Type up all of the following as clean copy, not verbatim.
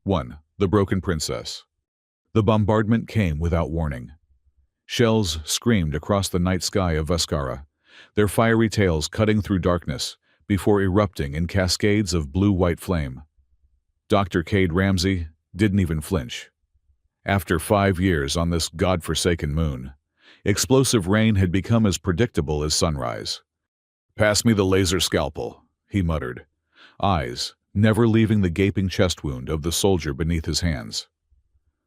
1. The Broken Princess. The bombardment came without warning. Shells screamed across the night sky of Vescara, their fiery tails cutting through darkness before erupting in cascades of blue-white flame. Dr. Cade Ramsey didn't even flinch. After 5 years on this god-forsaken moon, explosive rain had become as predictable as sunrise. "Pass me the laser scalpel," he muttered, eyes never leaving the gaping chest wound of the soldier beneath his hands.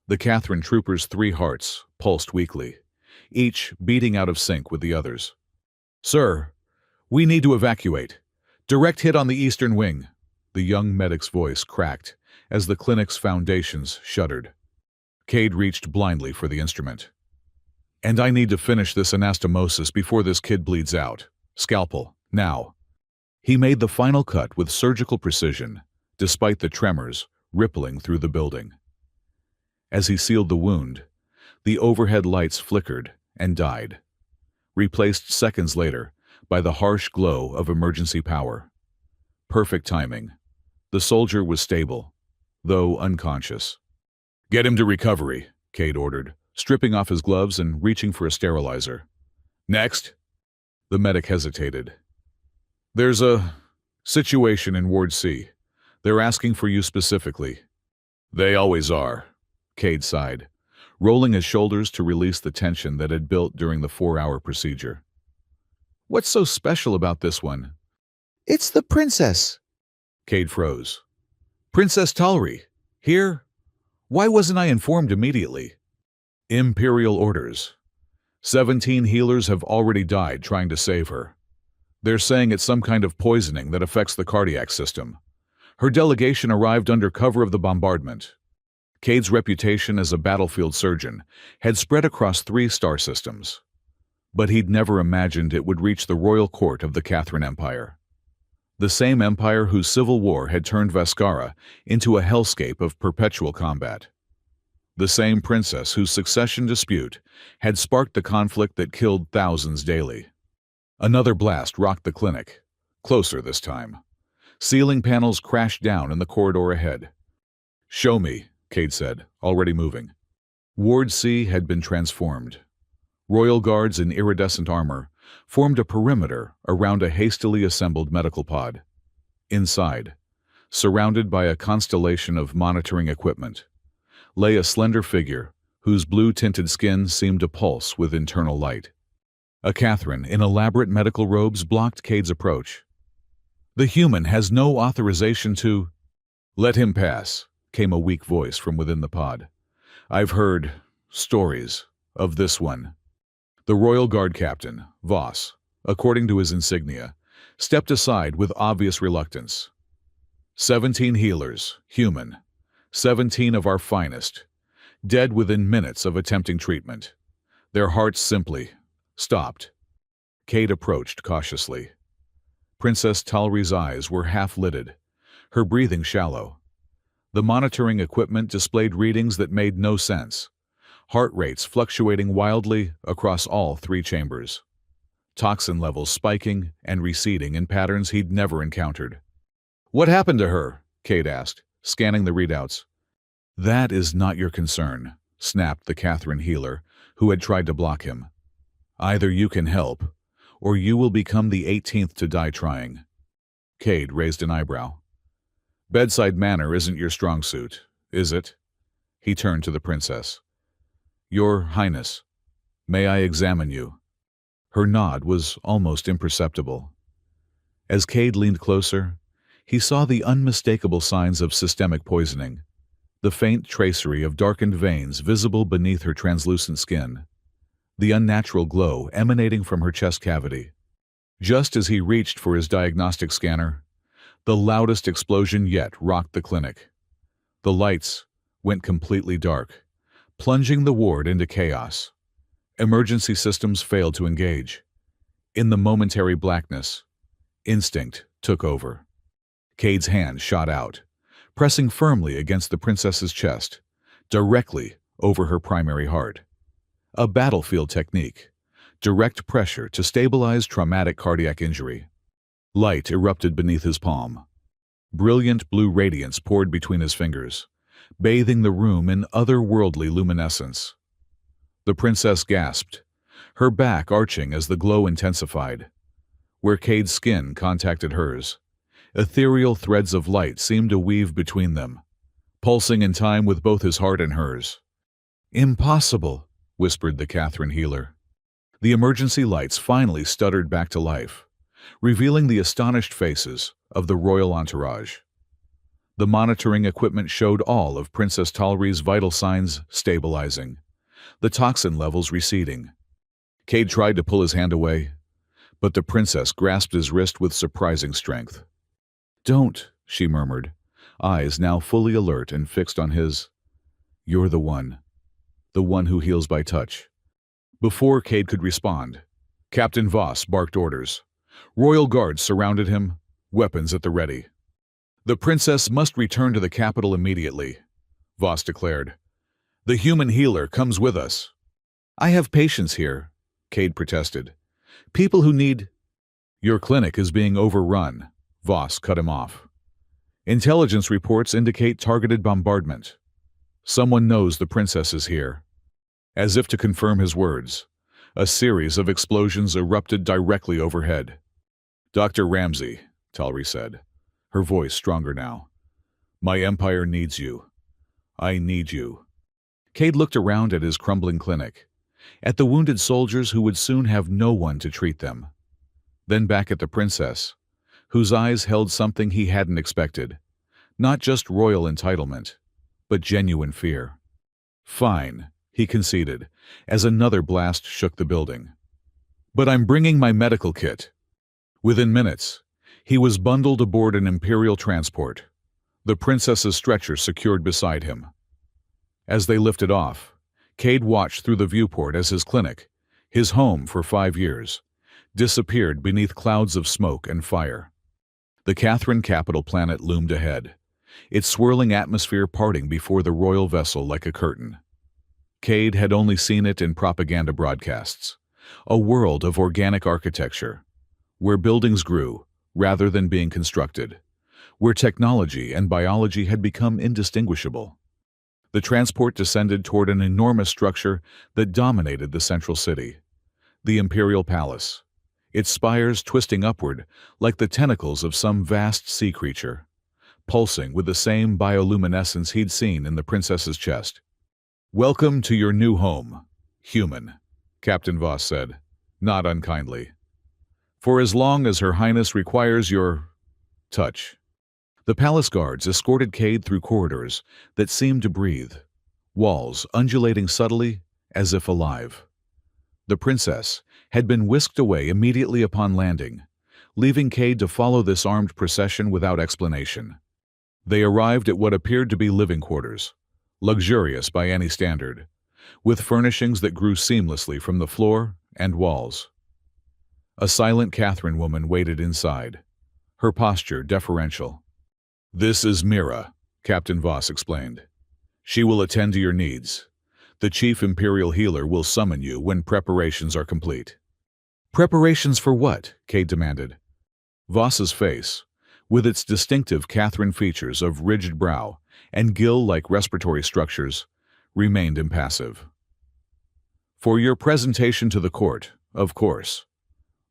The Catherine trooper's 3 hearts pulsed weakly, each beating out of sync with the others. "Sir, we need to evacuate. Direct hit on the eastern wing." The young medic's voice cracked as the clinic's foundations shuddered. Cade reached blindly for the instrument. "And I need to finish this anastomosis before this kid bleeds out. Scalpel, now." He made the final cut with surgical precision, despite the tremors rippling through the building. As he sealed the wound, the overhead lights flickered and died, replaced seconds later by the harsh glow of emergency power. Perfect timing. The soldier was stable, though unconscious. "Get him to recovery," Cade ordered, stripping off his gloves and reaching for a sterilizer. "Next." The medic hesitated. "There's a situation in Ward C. They're asking for you specifically." "They always are," Cade sighed, rolling his shoulders to release the tension that had built during the 4-hour procedure. "What's so special about this one?" "It's the princess." Cade froze. "Princess Talri? Here? Why wasn't I informed immediately?" "Imperial orders. 17 healers have already died trying to save her. They're saying it's some kind of poisoning that affects the cardiac system. Her delegation arrived under cover of the bombardment." Cade's reputation as a battlefield surgeon had spread across 3 star systems, but he'd never imagined it would reach the royal court of the Catherine Empire. The same empire whose civil war had turned Vescara into a hellscape of perpetual combat. The same princess whose succession dispute had sparked the conflict that killed thousands daily. Another blast rocked the clinic, closer this time. Ceiling panels crashed down in the corridor ahead. "Show me," Cade said, already moving. Ward C had been transformed. Royal guards in iridescent armor formed a perimeter around a hastily assembled medical pod. Inside, surrounded by a constellation of monitoring equipment, lay a slender figure whose blue-tinted skin seemed to pulse with internal light. A Catherine in elaborate medical robes blocked Cade's approach. "The human has no authorization to—" "Let him pass," came a weak voice from within the pod. "I've heard stories of this one." The Royal Guard captain, Voss, according to his insignia, stepped aside with obvious reluctance. 17 healers, human, 17 of our finest, dead within minutes of attempting treatment. Their hearts simply stopped. Cade approached cautiously. Princess Talri's eyes were half-lidded, her breathing shallow. The monitoring equipment displayed readings that made no sense, heart rates fluctuating wildly across all 3 chambers. Toxin levels spiking and receding in patterns he'd never encountered. "What happened to her?" Cade asked, scanning the readouts. "That is not your concern," snapped the Catherine healer, who had tried to block him. "Either you can help, or you will become the 18th to die trying." Cade raised an eyebrow. "Bedside manner isn't your strong suit, is it?" He turned to the princess. "Your Highness, may I examine you?" Her nod was almost imperceptible. As Cade leaned closer, he saw the unmistakable signs of systemic poisoning, the faint tracery of darkened veins visible beneath her translucent skin, the unnatural glow emanating from her chest cavity. Just as he reached for his diagnostic scanner, the loudest explosion yet rocked the clinic. The lights went completely dark, plunging the ward into chaos. Emergency systems failed to engage. In the momentary blackness, instinct took over. Cade's hand shot out, pressing firmly against the princess's chest, directly over her primary heart. A battlefield technique, direct pressure to stabilize traumatic cardiac injury. Light erupted beneath his palm. Brilliant blue radiance poured between his fingers, bathing the room in otherworldly luminescence. The princess gasped, her back arching as the glow intensified. Where Cade's skin contacted hers, ethereal threads of light seemed to weave between them, pulsing in time with both his heart and hers. "Impossible," whispered the Catherine healer. The emergency lights finally stuttered back to life, revealing the astonished faces of the royal entourage. The monitoring equipment showed all of Princess Talry's vital signs stabilizing, the toxin levels receding. Cade tried to pull his hand away, but the princess grasped his wrist with surprising strength. "Don't," she murmured, eyes now fully alert and fixed on his. "You're the one who heals by touch." Before Cade could respond, Captain Voss barked orders. Royal guards surrounded him, weapons at the ready. "The princess must return to the capital immediately," Voss declared. "The human healer comes with us." "I have patients here," Cade protested. "People who need—" "Your clinic is being overrun," Voss cut him off. "Intelligence reports indicate targeted bombardment. Someone knows the princess is here." As if to confirm his words, a series of explosions erupted directly overhead. "Dr. Ramsey," Talry said, her voice stronger now. "My empire needs you. I need you." Cade looked around at his crumbling clinic, at the wounded soldiers who would soon have no one to treat them. Then back at the princess, whose eyes held something he hadn't expected. Not just royal entitlement, but genuine fear. "Fine," he conceded, as another blast shook the building. "But I'm bringing my medical kit." Within minutes, he was bundled aboard an imperial transport, the princess's stretcher secured beside him. As they lifted off, Cade watched through the viewport as his clinic, his home for 5 years, disappeared beneath clouds of smoke and fire. The Catherine capital planet loomed ahead, its swirling atmosphere parting before the royal vessel like a curtain. Cade had only seen it in propaganda broadcasts, a world of organic architecture, where buildings grew rather than being constructed, where technology and biology had become indistinguishable. The transport descended toward an enormous structure that dominated the central city, the Imperial Palace, its spires twisting upward like the tentacles of some vast sea creature, pulsing with the same bioluminescence he'd seen in the princess's chest. "Welcome to your new home, human," Captain Voss said, not unkindly. "For as long as Her Highness requires your touch." The palace guards escorted Cade through corridors that seemed to breathe, walls undulating subtly as if alive. The princess had been whisked away immediately upon landing, leaving Cade to follow this armed procession without explanation. They arrived at what appeared to be living quarters, luxurious by any standard, with furnishings that grew seamlessly from the floor and walls. A silent Catherine woman waited inside, her posture deferential. "This is Mira," Captain Voss explained. "She will attend to your needs. The chief imperial healer will summon you when preparations are complete." "Preparations for what?" Cade demanded. Voss's face, with its distinctive Catherine features of rigid brow and gill-like respiratory structures, remained impassive. "For your presentation to the court, of course.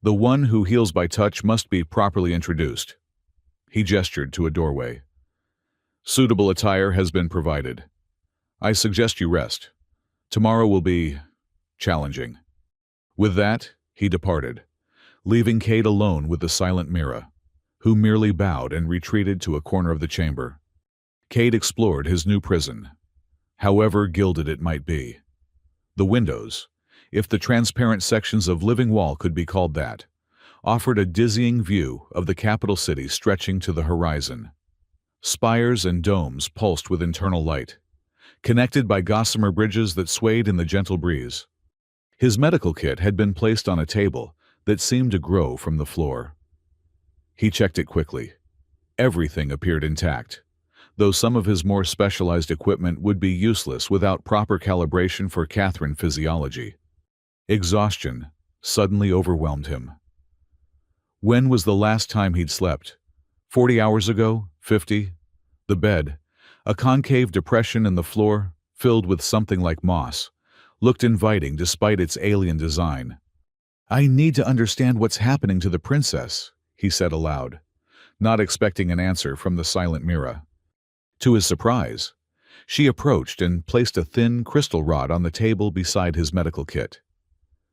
The one who heals by touch must be properly introduced." He gestured to a doorway. "Suitable attire has been provided. I suggest you rest. Tomorrow will be challenging." With that, he departed, leaving Cade alone with the silent Mira, who merely bowed and retreated to a corner of the chamber. Cade explored his new prison, however gilded it might be. The windows, if the transparent sections of living wall could be called that, offered a dizzying view of the capital city stretching to the horizon. Spires and domes pulsed with internal light, connected by gossamer bridges that swayed in the gentle breeze. His medical kit had been placed on a table that seemed to grow from the floor. He checked it quickly. Everything appeared intact, though some of his more specialized equipment would be useless without proper calibration for Catherine physiology. Exhaustion suddenly overwhelmed him. When was the last time he'd slept? 40 hours ago? 50? The bed, A concave depression in the floor, filled with something like moss, looked inviting despite its alien design. "I need to understand what's happening to the princess," he said aloud, not expecting an answer from the silent Mira. To his surprise, she approached and placed a thin crystal rod on the table beside his medical kit.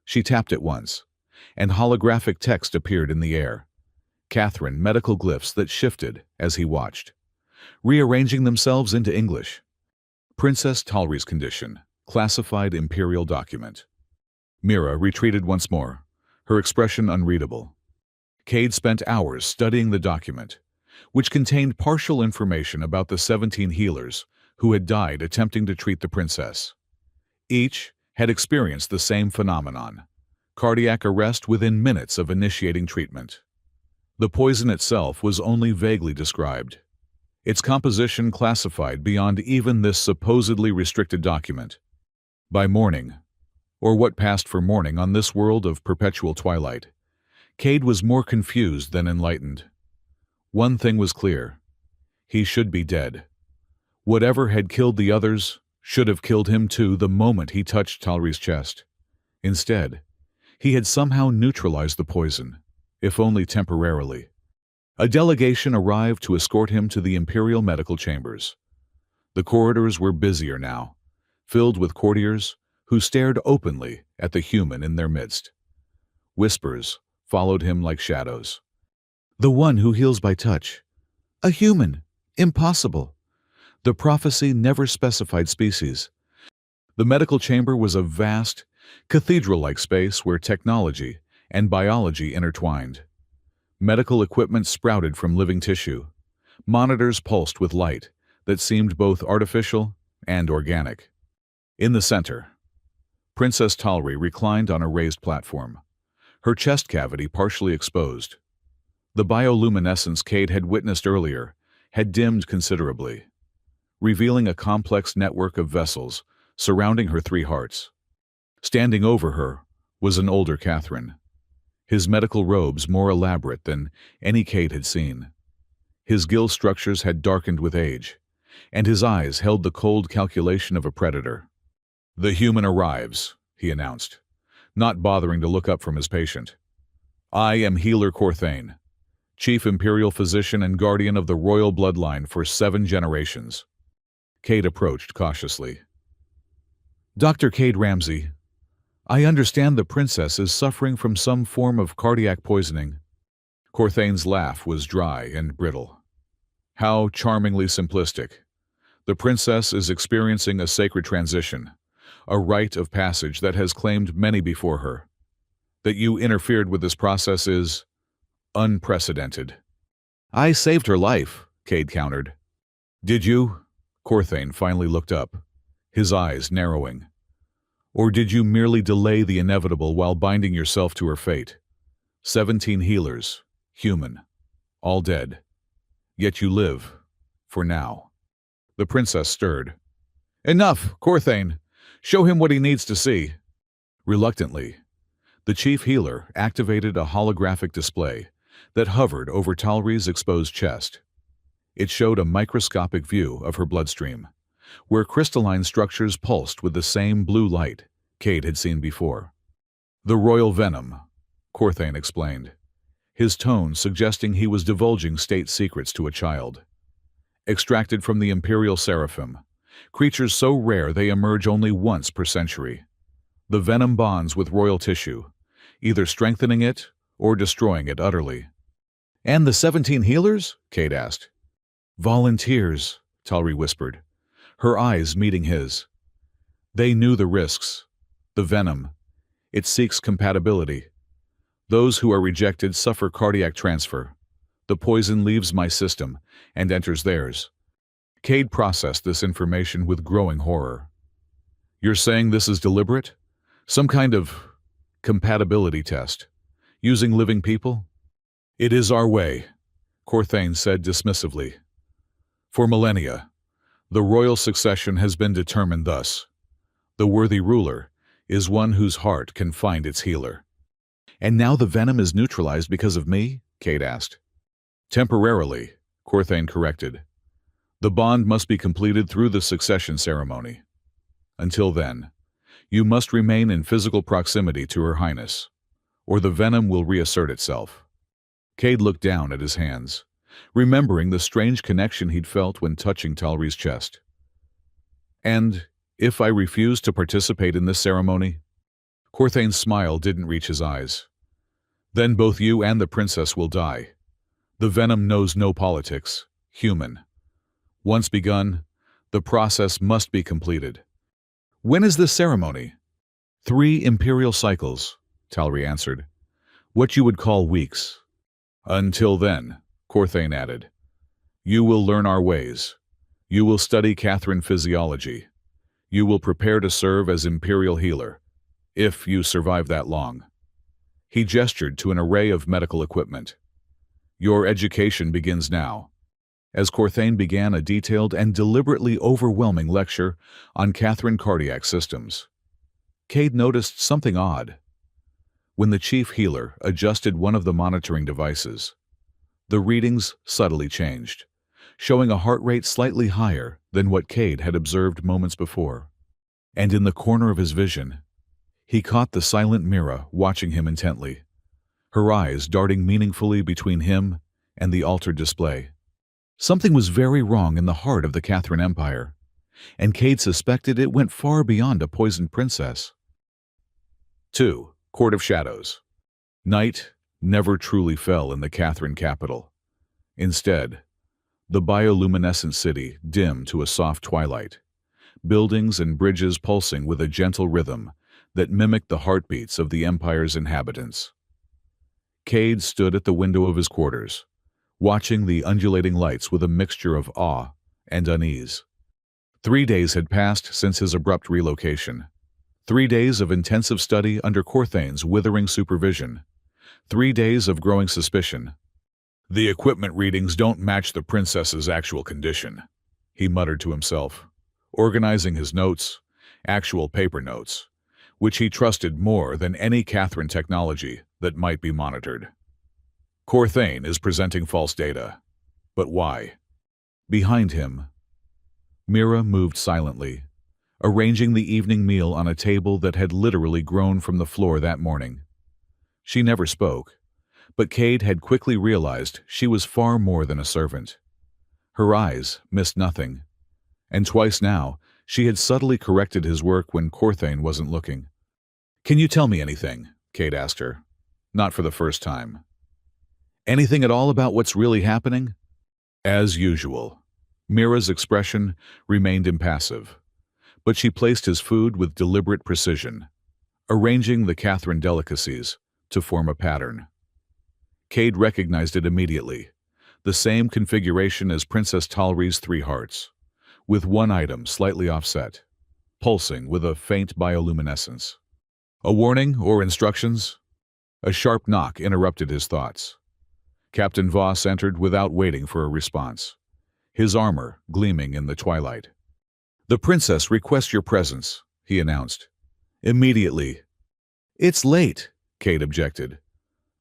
She tapped it once, and holographic text appeared in the air. Catherine, medical glyphs that shifted as he watched, rearranging themselves into English. Princess Talri's condition, classified imperial document. Mira retreated once more, her expression unreadable. Cade spent hours studying the document, which contained partial information about the 17 healers who had died attempting to treat the princess. Each had experienced the same phenomenon: cardiac arrest within minutes of initiating treatment. The poison itself was only vaguely described, its composition classified beyond even this supposedly restricted document. By morning, or what passed for morning on this world of perpetual twilight, Cade was more confused than enlightened. One thing was clear: he should be dead. Whatever had killed the others should have killed him too the moment he touched Talri's chest. Instead, he had somehow neutralized the poison, if only temporarily. A delegation arrived to escort him to the Imperial Medical Chambers. The corridors were busier now, filled with courtiers who stared openly at the human in their midst. Whispers followed him like shadows. The one who heals by touch. A human. Impossible. The prophecy never specified species. The medical chamber was a vast, cathedral-like space where technology and biology intertwined. Medical equipment sprouted from living tissue. Monitors pulsed with light that seemed both artificial and organic. In the center, Princess Talri reclined on a raised platform, her chest cavity partially exposed. The bioluminescence Cade had witnessed earlier had dimmed considerably, revealing a complex network of vessels surrounding her 3 hearts. Standing over her was an older Catherine, his medical robes more elaborate than any Cade had seen. His gill structures had darkened with age, and his eyes held the cold calculation of a predator. "The human arrives," he announced, not bothering to look up from his patient. "I am Healer Corthane, Chief Imperial Physician and Guardian of the royal bloodline for 7 generations. Cade approached cautiously. "Dr. Cade Ramsey, I understand the princess is suffering from some form of cardiac poisoning." Corthane's laugh was dry and brittle. "How charmingly simplistic. The princess is experiencing a sacred transition, a rite of passage that has claimed many before her. That you interfered with this process is unprecedented." "I saved her life," Cade countered. "Did you?" Corthane finally looked up, his eyes narrowing. "Or did you merely delay the inevitable while binding yourself to her fate? 17 healers, human, all dead. Yet you live, for now." The princess stirred. "Enough, Corthane! Show him what he needs to see." Reluctantly, the chief healer activated a holographic display that hovered over Talri's exposed chest. It showed a microscopic view of her bloodstream, where crystalline structures pulsed with the same blue light Cade had seen before. "The royal venom," Corthane explained, his tone suggesting he was divulging state secrets to a child. "Extracted from the imperial seraphim, creatures so rare they emerge only once per century. The venom bonds with royal tissue, either strengthening it or destroying it utterly." "And the 17 healers?" Cade asked. "Volunteers," Talri whispered, her eyes meeting his. "They knew the risks. The venom, it seeks compatibility. Those who are rejected suffer cardiac transfer. The poison leaves my system and enters theirs." Cade processed this information with growing horror. "You're saying this is deliberate? Some kind of compatibility test, using living people?" "It is our way," Corthane said dismissively. "For millennia, the royal succession has been determined thus. The worthy ruler is one whose heart can find its healer." "And now the venom is neutralized because of me?" Cade asked. "Temporarily," Corthane corrected. The bond must be completed through the succession ceremony. Until then, you must remain in physical proximity to Her Highness, or the venom will reassert itself. Cade looked down at his hands, remembering the strange connection he'd felt when touching Talri's chest. And if I refuse to participate in this ceremony? Corthane's smile didn't reach his eyes. Then both you and the princess will die. The venom knows no politics, human. Once begun, the process must be completed. When is this ceremony? 3 imperial cycles, Talri answered. What you would call weeks. Until then, Corthane added, you will learn our ways. You will study Catherine physiology. You will prepare to serve as imperial healer, if you survive that long. He gestured to an array of medical equipment. Your education begins now, as Corthane began a detailed and deliberately overwhelming lecture on Catherine cardiac systems. Cade noticed something odd. When the chief healer adjusted one of the monitoring devices, the readings subtly changed, showing a heart rate slightly higher than what Cade had observed moments before. And in the corner of his vision, he caught the silent Mira watching him intently, her eyes darting meaningfully between him and the altered display. Something was very wrong in the heart of the Catherine Empire, and Cade suspected it went far beyond a poisoned princess. 2. Court of Shadows. Night never truly fell in the Catherine capital. Instead, the bioluminescent city dimmed to a soft twilight, buildings and bridges pulsing with a gentle rhythm that mimicked the heartbeats of the Empire's inhabitants. Cade stood at the window of his quarters, watching the undulating lights with a mixture of awe and unease. 3 days had passed since his abrupt relocation. 3 days of intensive study under Corthane's withering supervision. 3 days of growing suspicion. The equipment readings don't match the princess's actual condition, he muttered to himself, organizing his notes, actual paper notes, which he trusted more than any Catherine technology that might be monitored. Corthane is presenting false data. But why? Behind him, Mira moved silently, arranging the evening meal on a table that had literally grown from the floor that morning. She never spoke, but Cade had quickly realized she was far more than a servant. Her eyes missed nothing, and twice now she had subtly corrected his work when Corthane wasn't looking. Can you tell me anything? Cade asked her, not for the first time. Anything at all about what's really happening? As usual, Mira's expression remained impassive, but she placed his food with deliberate precision, arranging the Catherine delicacies to form a pattern. Cade recognized it immediately, the same configuration as Princess Talri's 3 hearts, with one item slightly offset, pulsing with a faint bioluminescence. A warning or instructions? A sharp knock interrupted his thoughts. Captain Voss entered without waiting for a response, his armor gleaming in the twilight. The princess requests your presence, he announced. Immediately. It's late, Cade objected,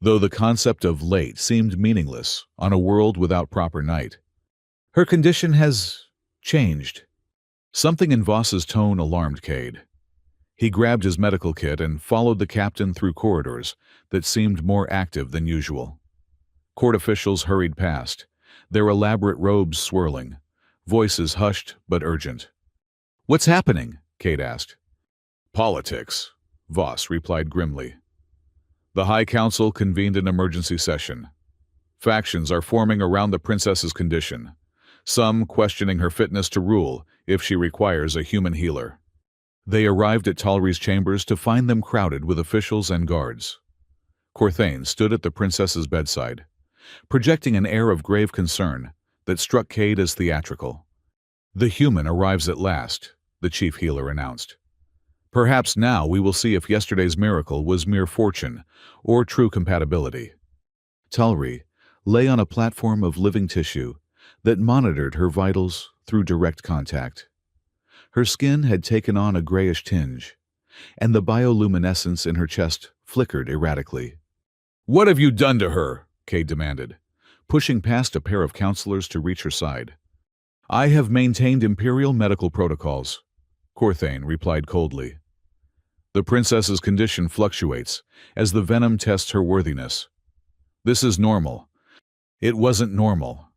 though the concept of late seemed meaningless on a world without proper night. Her condition has changed. Something in Voss's tone alarmed Cade. He grabbed his medical kit and followed the captain through corridors that seemed more active than usual. Court officials hurried past, their elaborate robes swirling, voices hushed but urgent. What's happening? Cade asked. Politics, Voss replied grimly. The High Council convened an emergency session. Factions are forming around the princess's condition, some questioning her fitness to rule if she requires a human healer. They arrived at Talri's chambers to find them crowded with officials and guards. Corthane stood at the princess's bedside, projecting an air of grave concern that struck Cade as theatrical. The human arrives at last, the chief healer announced. Perhaps now we will see if yesterday's miracle was mere fortune or true compatibility. Talri lay on a platform of living tissue that monitored her vitals through direct contact. Her skin had taken on a grayish tinge, and the bioluminescence in her chest flickered erratically. What have you done to her? Cade demanded, pushing past a pair of counselors to reach her side. I have maintained imperial medical protocols, Corthane replied coldly. The princess's condition fluctuates as the venom tests her worthiness. This is normal. It wasn't normal.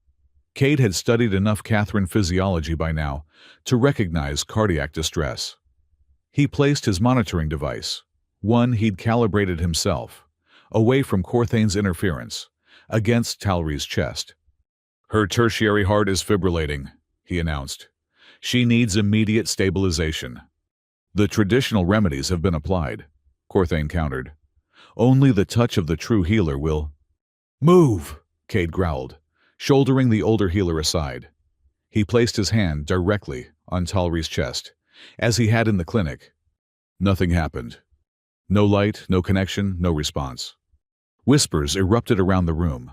Cade had studied enough Catherine physiology by now to recognize cardiac distress. He placed his monitoring device, one he'd calibrated himself, away from Corthane's interference, against Talry's chest. Her tertiary heart is fibrillating, he announced. She needs immediate stabilization. The traditional remedies have been applied, Corthane countered. Only the touch of the true healer will... Move, Cade growled, shouldering the older healer aside. He placed his hand directly on Talry's chest, as he had in the clinic. Nothing happened. No light, no connection, no response. Whispers erupted around the room.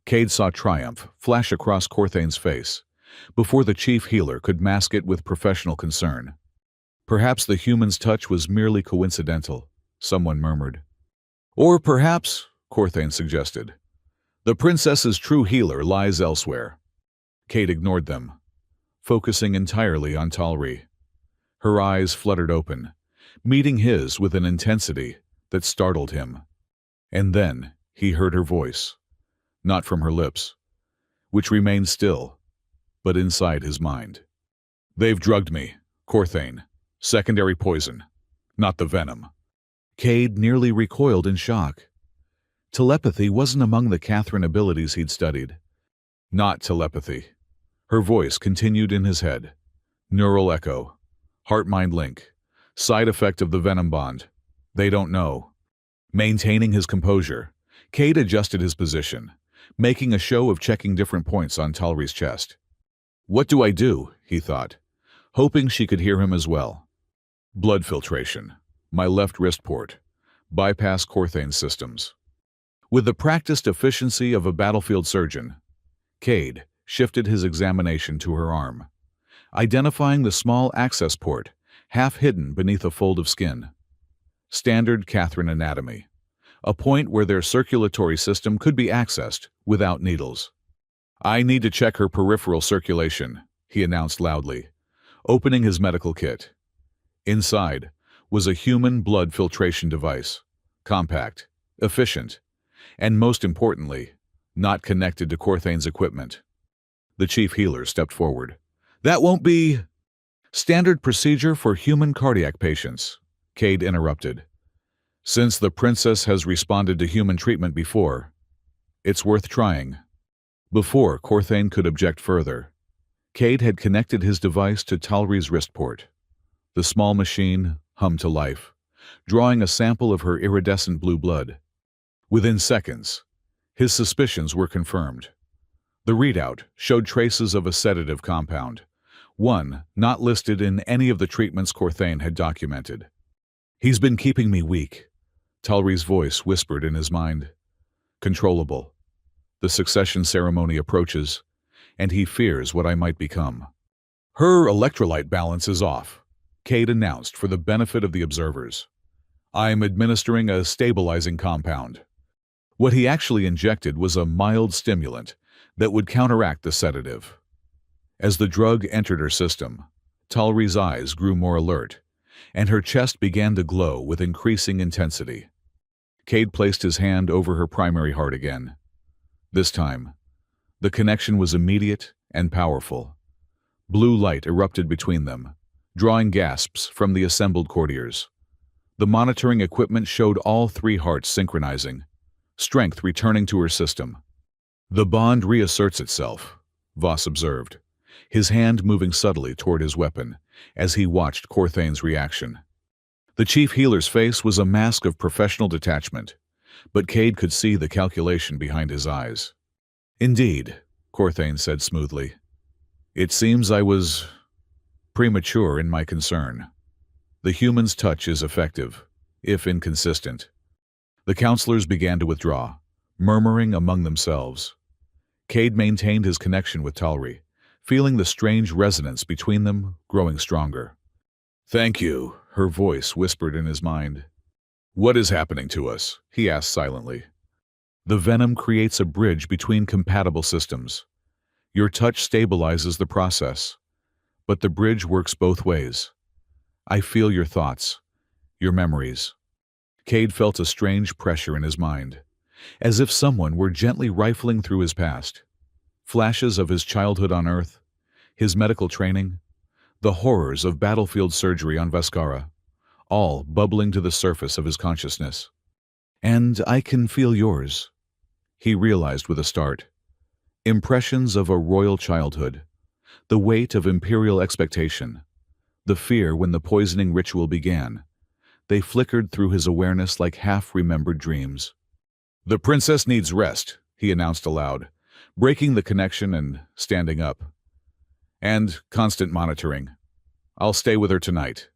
Cade saw triumph flash across Corthane's face, before the chief healer could mask it with professional concern. Perhaps the human's touch was merely coincidental, someone murmured. Or perhaps, Corthane suggested, the princess's true healer lies elsewhere. Cade ignored them, focusing entirely on Talry. Her eyes fluttered open, meeting his with an intensity that startled him. And then he heard her voice, not from her lips, which remained still, but inside his mind. They've drugged me, Corthane. Secondary poison, not the venom. Cade nearly recoiled in shock. Telepathy wasn't among the Catherine abilities he'd studied. Not telepathy. Her voice continued in his head. Neural echo. Heart-mind link. Side effect of the venom bond. They don't know. Maintaining his composure, Cade adjusted his position, making a show of checking different points on Talry's chest. What do I do? He thought, hoping she could hear him as well. Blood filtration. My left wrist port. Bypass Corthane's systems. With the practiced efficiency of a battlefield surgeon, Cade shifted his examination to her arm, identifying the small access port, half hidden beneath a fold of skin. Standard Catherine anatomy. A point where their circulatory system could be accessed without needles. I need to check her peripheral circulation, he announced loudly, opening his medical kit. Inside was a human blood filtration device, compact, efficient, and most importantly, not connected to Corthane's equipment. The chief healer stepped forward. That won't be... Standard procedure for human cardiac patients, Cade interrupted. Since the princess has responded to human treatment before, it's worth trying. Before Corthane could object further, Cade had connected his device to Talry's wrist port. The small machine hummed to life, drawing a sample of her iridescent blue blood. Within seconds, his suspicions were confirmed. The readout showed traces of a sedative compound, one not listed in any of the treatments Corthane had documented. He's been keeping me weak, Talry's voice whispered in his mind. Controllable. The succession ceremony approaches, and he fears what I might become. Her electrolyte balance is off, Cade announced for the benefit of the observers. I'm administering a stabilizing compound. What he actually injected was a mild stimulant that would counteract the sedative. As the drug entered her system, Talry's eyes grew more alert, and her chest began to glow with increasing intensity. Cade placed his hand over her primary heart again. This time, the connection was immediate and powerful. Blue light erupted between them, drawing gasps from the assembled courtiers. The monitoring equipment showed all three hearts synchronizing, strength returning to her system. The bond reasserts itself, Voss observed, his hand moving subtly toward his weapon as he watched Corthane's reaction. The chief healer's face was a mask of professional detachment, but Cade could see the calculation behind his eyes. Indeed, Corthane said smoothly. It seems I was premature in my concern. The human's touch is effective, if inconsistent. The counselors began to withdraw, murmuring among themselves. Cade maintained his connection with Talry, feeling the strange resonance between them growing stronger. Thank you, her voice whispered in his mind. What is happening to us? He asked silently. The venom creates a bridge between compatible systems. Your touch stabilizes the process, but the bridge works both ways. I feel your thoughts, your memories. Cade felt a strange pressure in his mind, as if someone were gently rifling through his past. Flashes of his childhood on Earth, his medical training, the horrors of battlefield surgery on Vescara, all bubbling to the surface of his consciousness. And I can feel yours, he realized with a start. Impressions of a royal childhood, the weight of imperial expectation, the fear when the poisoning ritual began. They flickered through his awareness like half-remembered dreams. "The princess needs rest," he announced aloud, breaking the connection and standing up. "And constant monitoring. I'll stay with her tonight."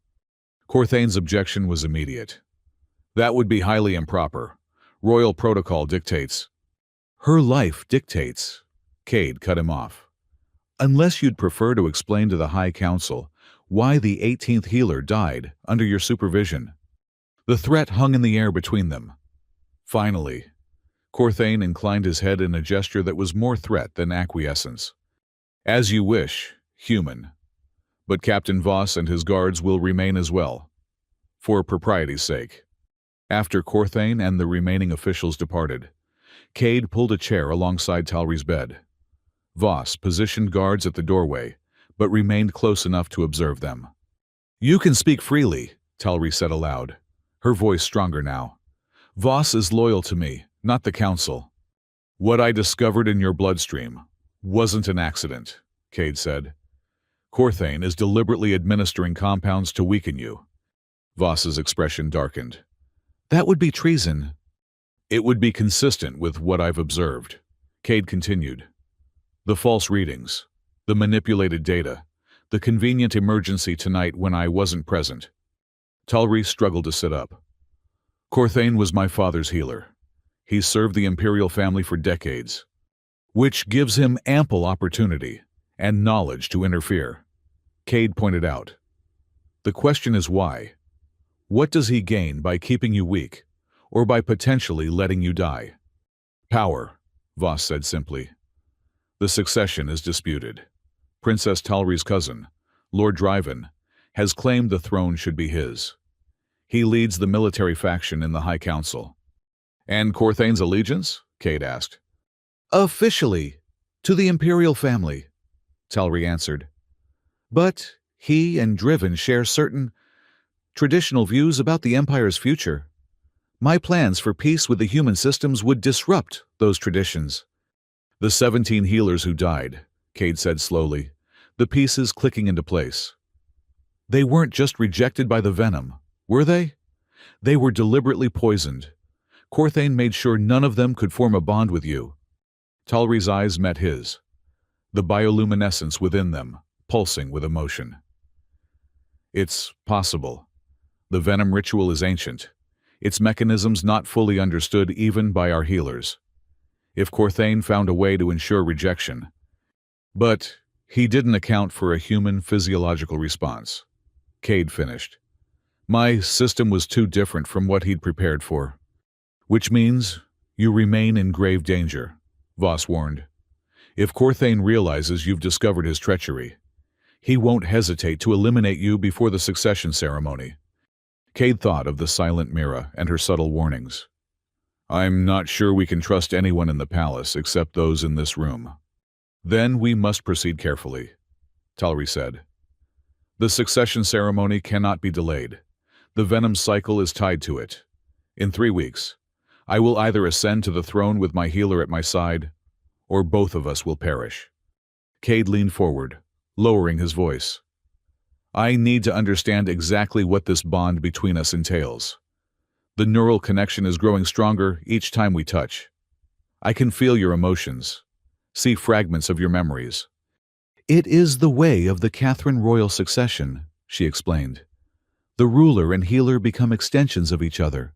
Corthane's objection was immediate. "That would be highly improper. Royal protocol dictates." "Her life dictates," Cade cut him off. "Unless you'd prefer to explain to the High Council why the 18th healer died under your supervision." The threat hung in the air between them. Finally, Corthane inclined his head in a gesture that was more threat than acquiescence. "As you wish, human. But Captain Voss and his guards will remain as well, for propriety's sake." After Corthane and the remaining officials departed, Cade pulled a chair alongside Talry's bed. Voss positioned guards at the doorway, but remained close enough to observe them. "You can speak freely," Talry said aloud, her voice stronger now. "Voss is loyal to me, not the Council." "What I discovered in your bloodstream wasn't an accident," Cade said. "Corthane is deliberately administering compounds to weaken you." Voss's expression darkened. "That would be treason." "It would be consistent with what I've observed," Cade continued. "The false readings, the manipulated data, the convenient emergency tonight when I wasn't present." Talry struggled to sit up. "Corthane was my father's healer. He's served the Imperial family for decades, which gives him ample opportunity and knowledge to interfere," Cade pointed out. "The question is why. What does he gain by keeping you weak, or by potentially letting you die?" "Power," Voss said simply. "The succession is disputed. Princess Talry's cousin, Lord Dryven, has claimed the throne should be his. He leads the military faction in the High Council." "And Corthane's allegiance?" Cade asked. "Officially, to the Imperial family," Talry answered. "But he and Driven share certain traditional views about the Empire's future. My plans for peace with the human systems would disrupt those traditions." "The 17 healers who died," Cade said slowly, the pieces clicking into place. "They weren't just rejected by the venom, were they? They were deliberately poisoned. Corthane made sure none of them could form a bond with you." Talry's eyes met his, the bioluminescence within them pulsing with emotion. "It's possible. The venom ritual is ancient, its mechanisms not fully understood even by our healers. If Corthane found a way to ensure rejection. But he didn't account for a human physiological response," Cade finished. "My system was too different from what he'd prepared for." "Which means you remain in grave danger," Voss warned. "If Corthane realizes you've discovered his treachery, he won't hesitate to eliminate you before the succession ceremony." Cade thought of the silent Mira and her subtle warnings. "I'm not sure we can trust anyone in the palace except those in this room." "Then we must proceed carefully," Talry said. "The succession ceremony cannot be delayed. The venom cycle is tied to it. In 3 weeks, I will either ascend to the throne with my healer at my side, or both of us will perish." Cade leaned forward, lowering his voice. "I need to understand exactly what this bond between us entails. The neural connection is growing stronger each time we touch. I can feel your emotions, see fragments of your memories." "It is the way of the Catherine royal succession," she explained. "The ruler and healer become extensions of each other.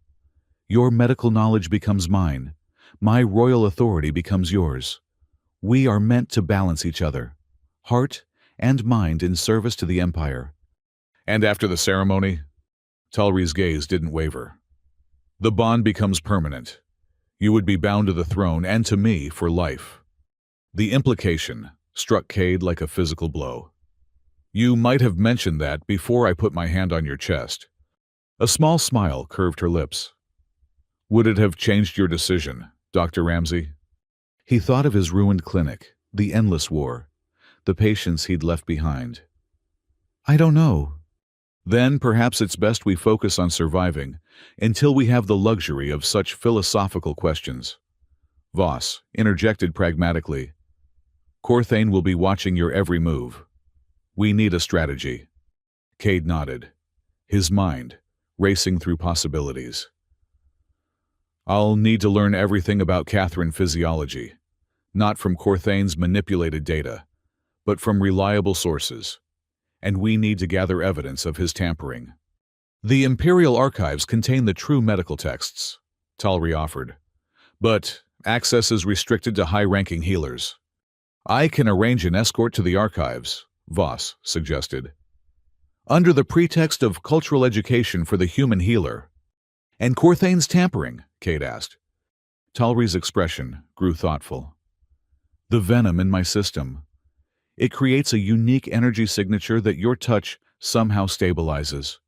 Your medical knowledge becomes mine. My royal authority becomes yours. We are meant to balance each other, heart and mind in service to the Empire." "And after the ceremony?" Talry's gaze didn't waver. "The bond becomes permanent. You would be bound to the throne and to me for life. The implication, struck Cade like a physical blow. You might have mentioned that before I put my hand on your chest. A small smile curved her lips. Would it have changed your decision, Dr. Ramsey? He thought of his ruined clinic, the endless war, the patients he'd left behind. I don't know. Then perhaps it's best we focus on surviving until we have the luxury of such philosophical questions. Voss interjected pragmatically. Corthane will be watching your every move. We need a strategy. Cade nodded, his mind racing through possibilities. I'll need to learn everything about Catherine physiology, not from Corthane's manipulated data, but from reliable sources. And we need to gather evidence of his tampering. The Imperial archives contain the true medical texts, Talri offered, but access is restricted to high-ranking healers. I can arrange an escort to the archives, Voss suggested. Under the pretext of cultural education for the human healer. And Corthane's tampering, Cade asked. Talri's expression grew thoughtful. The venom in my system. It creates a unique energy signature that your touch somehow stabilizes.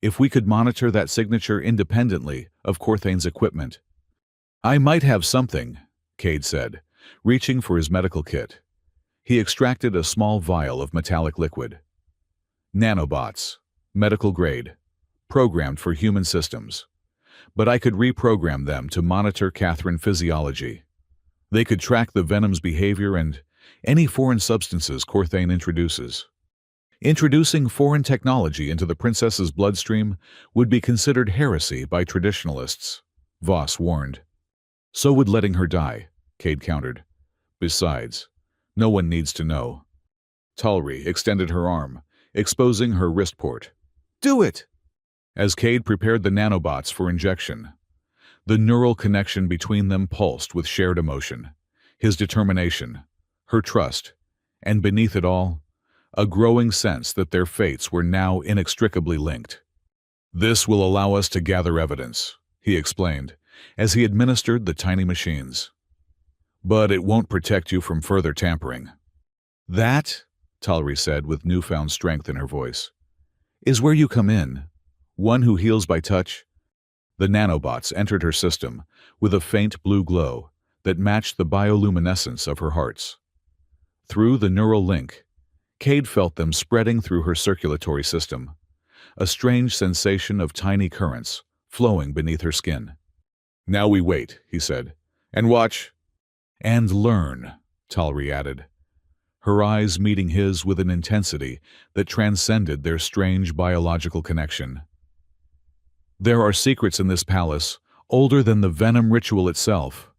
If we could monitor that signature independently of Corthane's equipment. I might have something, Cade said, reaching for his medical kit. He extracted a small vial of metallic liquid. Nanobots, medical grade, programmed for human systems. But I could reprogram them to monitor Catherine physiology. They could track the venom's behavior and any foreign substances Corthane introduces. Introducing foreign technology into the princess's bloodstream would be considered heresy by traditionalists, Voss warned. So would letting her die, Cade countered. Besides, no one needs to know. Talri extended her arm, exposing her wrist port. Do it! As Cade prepared the nanobots for injection, the neural connection between them pulsed with shared emotion, his determination, her trust, and beneath it all, a growing sense that their fates were now inextricably linked. This will allow us to gather evidence, he explained, as he administered the tiny machines. But it won't protect you from further tampering. That, Talri said with newfound strength in her voice, is where you come in, one who heals by touch. The nanobots entered her system with a faint blue glow that matched the bioluminescence of her hearts. Through the neural link, Cade felt them spreading through her circulatory system, a strange sensation of tiny currents flowing beneath her skin. Now we wait, he said, and watch. And learn, Talri added, her eyes meeting his with an intensity that transcended their strange biological connection. There are secrets in this palace older than the venom ritual itself,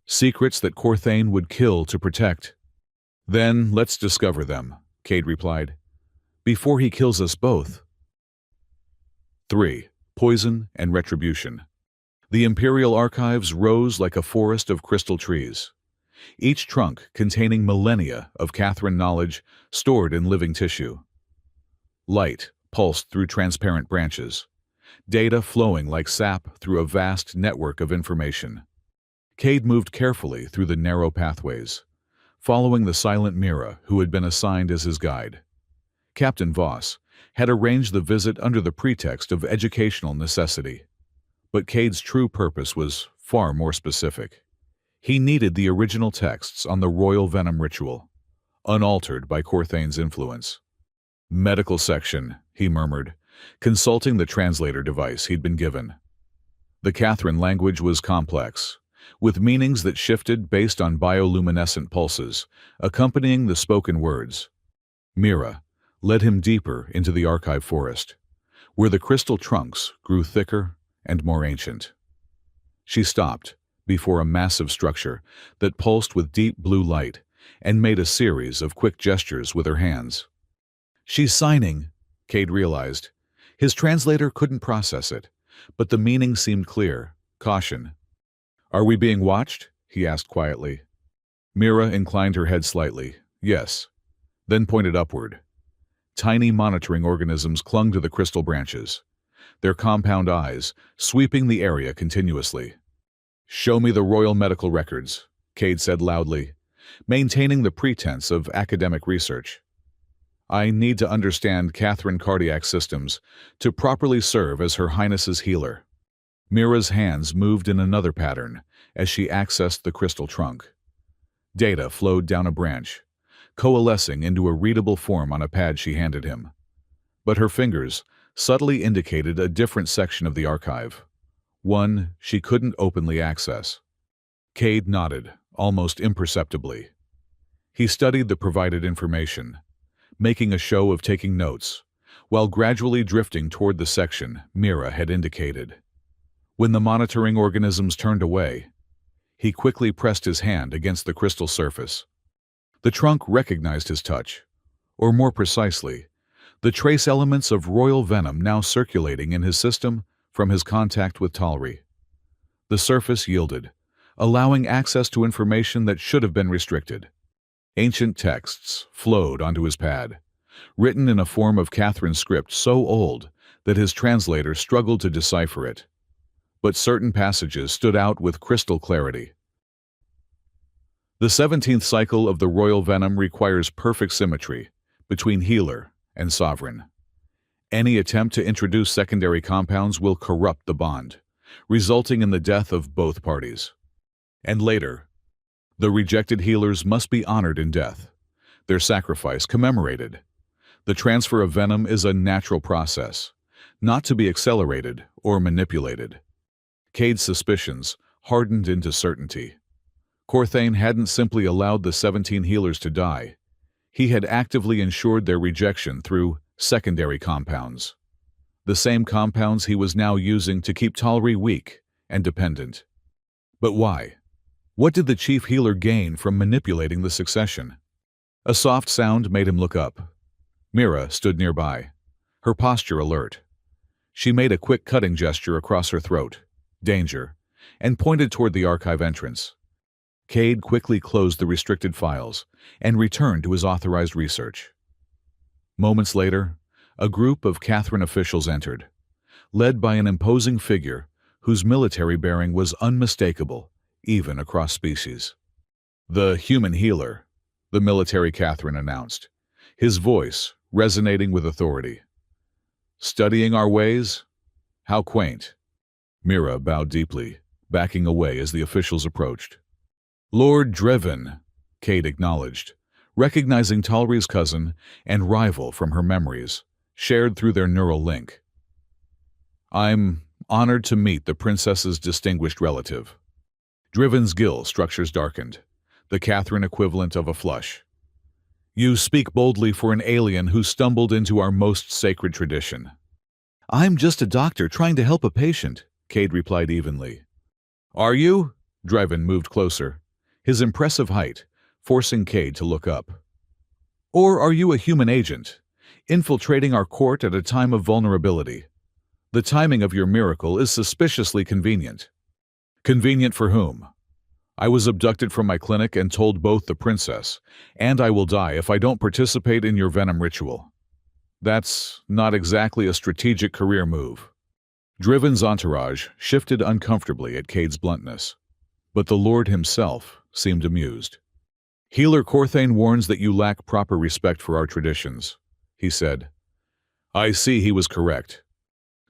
secrets that Corthane would kill to protect. Then let's discover them, Cade replied, before he kills us both. 3. Poison and Retribution. The Imperial archives rose like a forest of crystal trees, each trunk containing millennia of Catherine knowledge stored in living tissue. Light pulsed through transparent branches, data flowing like sap through a vast network of information. Cade moved carefully through the narrow pathways, following the silent Mira who had been assigned as his guide. Captain Voss had arranged the visit under the pretext of educational necessity. But Cade's true purpose was far more specific. He needed the original texts on the royal venom ritual, unaltered by Corthane's influence. Medical section, he murmured, consulting the translator device he'd been given. The Catherine language was complex, with meanings that shifted based on bioluminescent pulses, accompanying the spoken words. Mira led him deeper into the archive forest, where the crystal trunks grew thicker and more ancient. She stopped before a massive structure that pulsed with deep blue light and made a series of quick gestures with her hands. She's signing, Cade realized. His translator couldn't process it, but the meaning seemed clear. Caution. Are we being watched? He asked quietly. Mira inclined her head slightly. Yes. Then pointed upward. Tiny monitoring organisms clung to the crystal branches, their compound eyes sweeping the area continuously. Show me the royal medical records, Cade said loudly, maintaining the pretense of academic research. I need to understand Catherine cardiac systems to properly serve as Her Highness's healer. Mira's hands moved in another pattern as she accessed the crystal trunk. Data flowed down a branch, coalescing into a readable form on a pad she handed him. But her fingers subtly indicated a different section of the archive, one she couldn't openly access. Cade nodded, almost imperceptibly. He studied the provided information, making a show of taking notes, while gradually drifting toward the section Mira had indicated. When the monitoring organisms turned away, he quickly pressed his hand against the crystal surface. The trunk recognized his touch, or more precisely, the trace elements of royal venom now circulating in his system from his contact with Talri. The surface yielded, allowing access to information that should have been restricted. Ancient texts flowed onto his pad, written in a form of Catherine's script so old that his translator struggled to decipher it. But certain passages stood out with crystal clarity. The 17th cycle of the royal venom requires perfect symmetry between healer and sovereign. Any attempt to introduce secondary compounds will corrupt the bond, resulting in the death of both parties. And later, the rejected healers must be honored in death, their sacrifice commemorated. The transfer of venom is a natural process, not to be accelerated or manipulated. Cade's suspicions hardened into certainty. Corthane hadn't simply allowed the 17 healers to die. He had actively ensured their rejection through secondary compounds. The same compounds he was now using to keep Talri weak and dependent. But why? What did the chief healer gain from manipulating the succession? A soft sound made him look up. Mira stood nearby, her posture alert. She made a quick cutting gesture across her throat, danger, and pointed toward the archive entrance. Cade quickly closed the restricted files and returned to his authorized research. Moments later, a group of Catherine officials entered, led by an imposing figure whose military bearing was unmistakable, even across species. "The human healer," the military Catherine announced, his voice resonating with authority. "Studying our ways? How quaint." Mira bowed deeply, backing away as the officials approached. "Lord Driven," Cade acknowledged, recognizing Talri's cousin and rival from her memories, shared through their neural link. "I'm honored to meet the princess's distinguished relative." Driven's gill structures darkened, the Catherine equivalent of a flush. "You speak boldly for an alien who stumbled into our most sacred tradition." "I'm just a doctor trying to help a patient," Cade replied evenly. "Are you?" Driven moved closer, his impressive height forcing Cade to look up. "Or are you a human agent, infiltrating our court at a time of vulnerability? The timing of your miracle is suspiciously convenient." "Convenient for whom? I was abducted from my clinic and told both the princess, and I will die if I don't participate in your venom ritual. That's not exactly a strategic career move." Driven's entourage shifted uncomfortably at Cade's bluntness, but the Lord himself seemed amused. "Healer Corthane warns that you lack proper respect for our traditions," he said. "I see he was correct.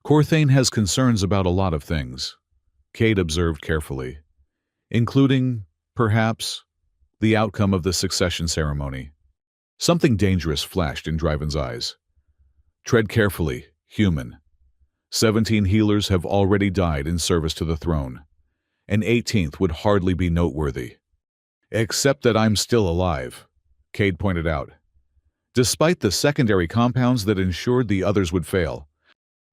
Corthane has concerns about a lot of things," Cade observed carefully, "including, perhaps, the outcome of the succession ceremony." Something dangerous flashed in Driven's eyes. "Tread carefully, human. 17 healers have already died in service to the throne. An 18th would hardly be noteworthy." "Except that I'm still alive," Cade pointed out. Despite the secondary compounds that ensured the others would fail,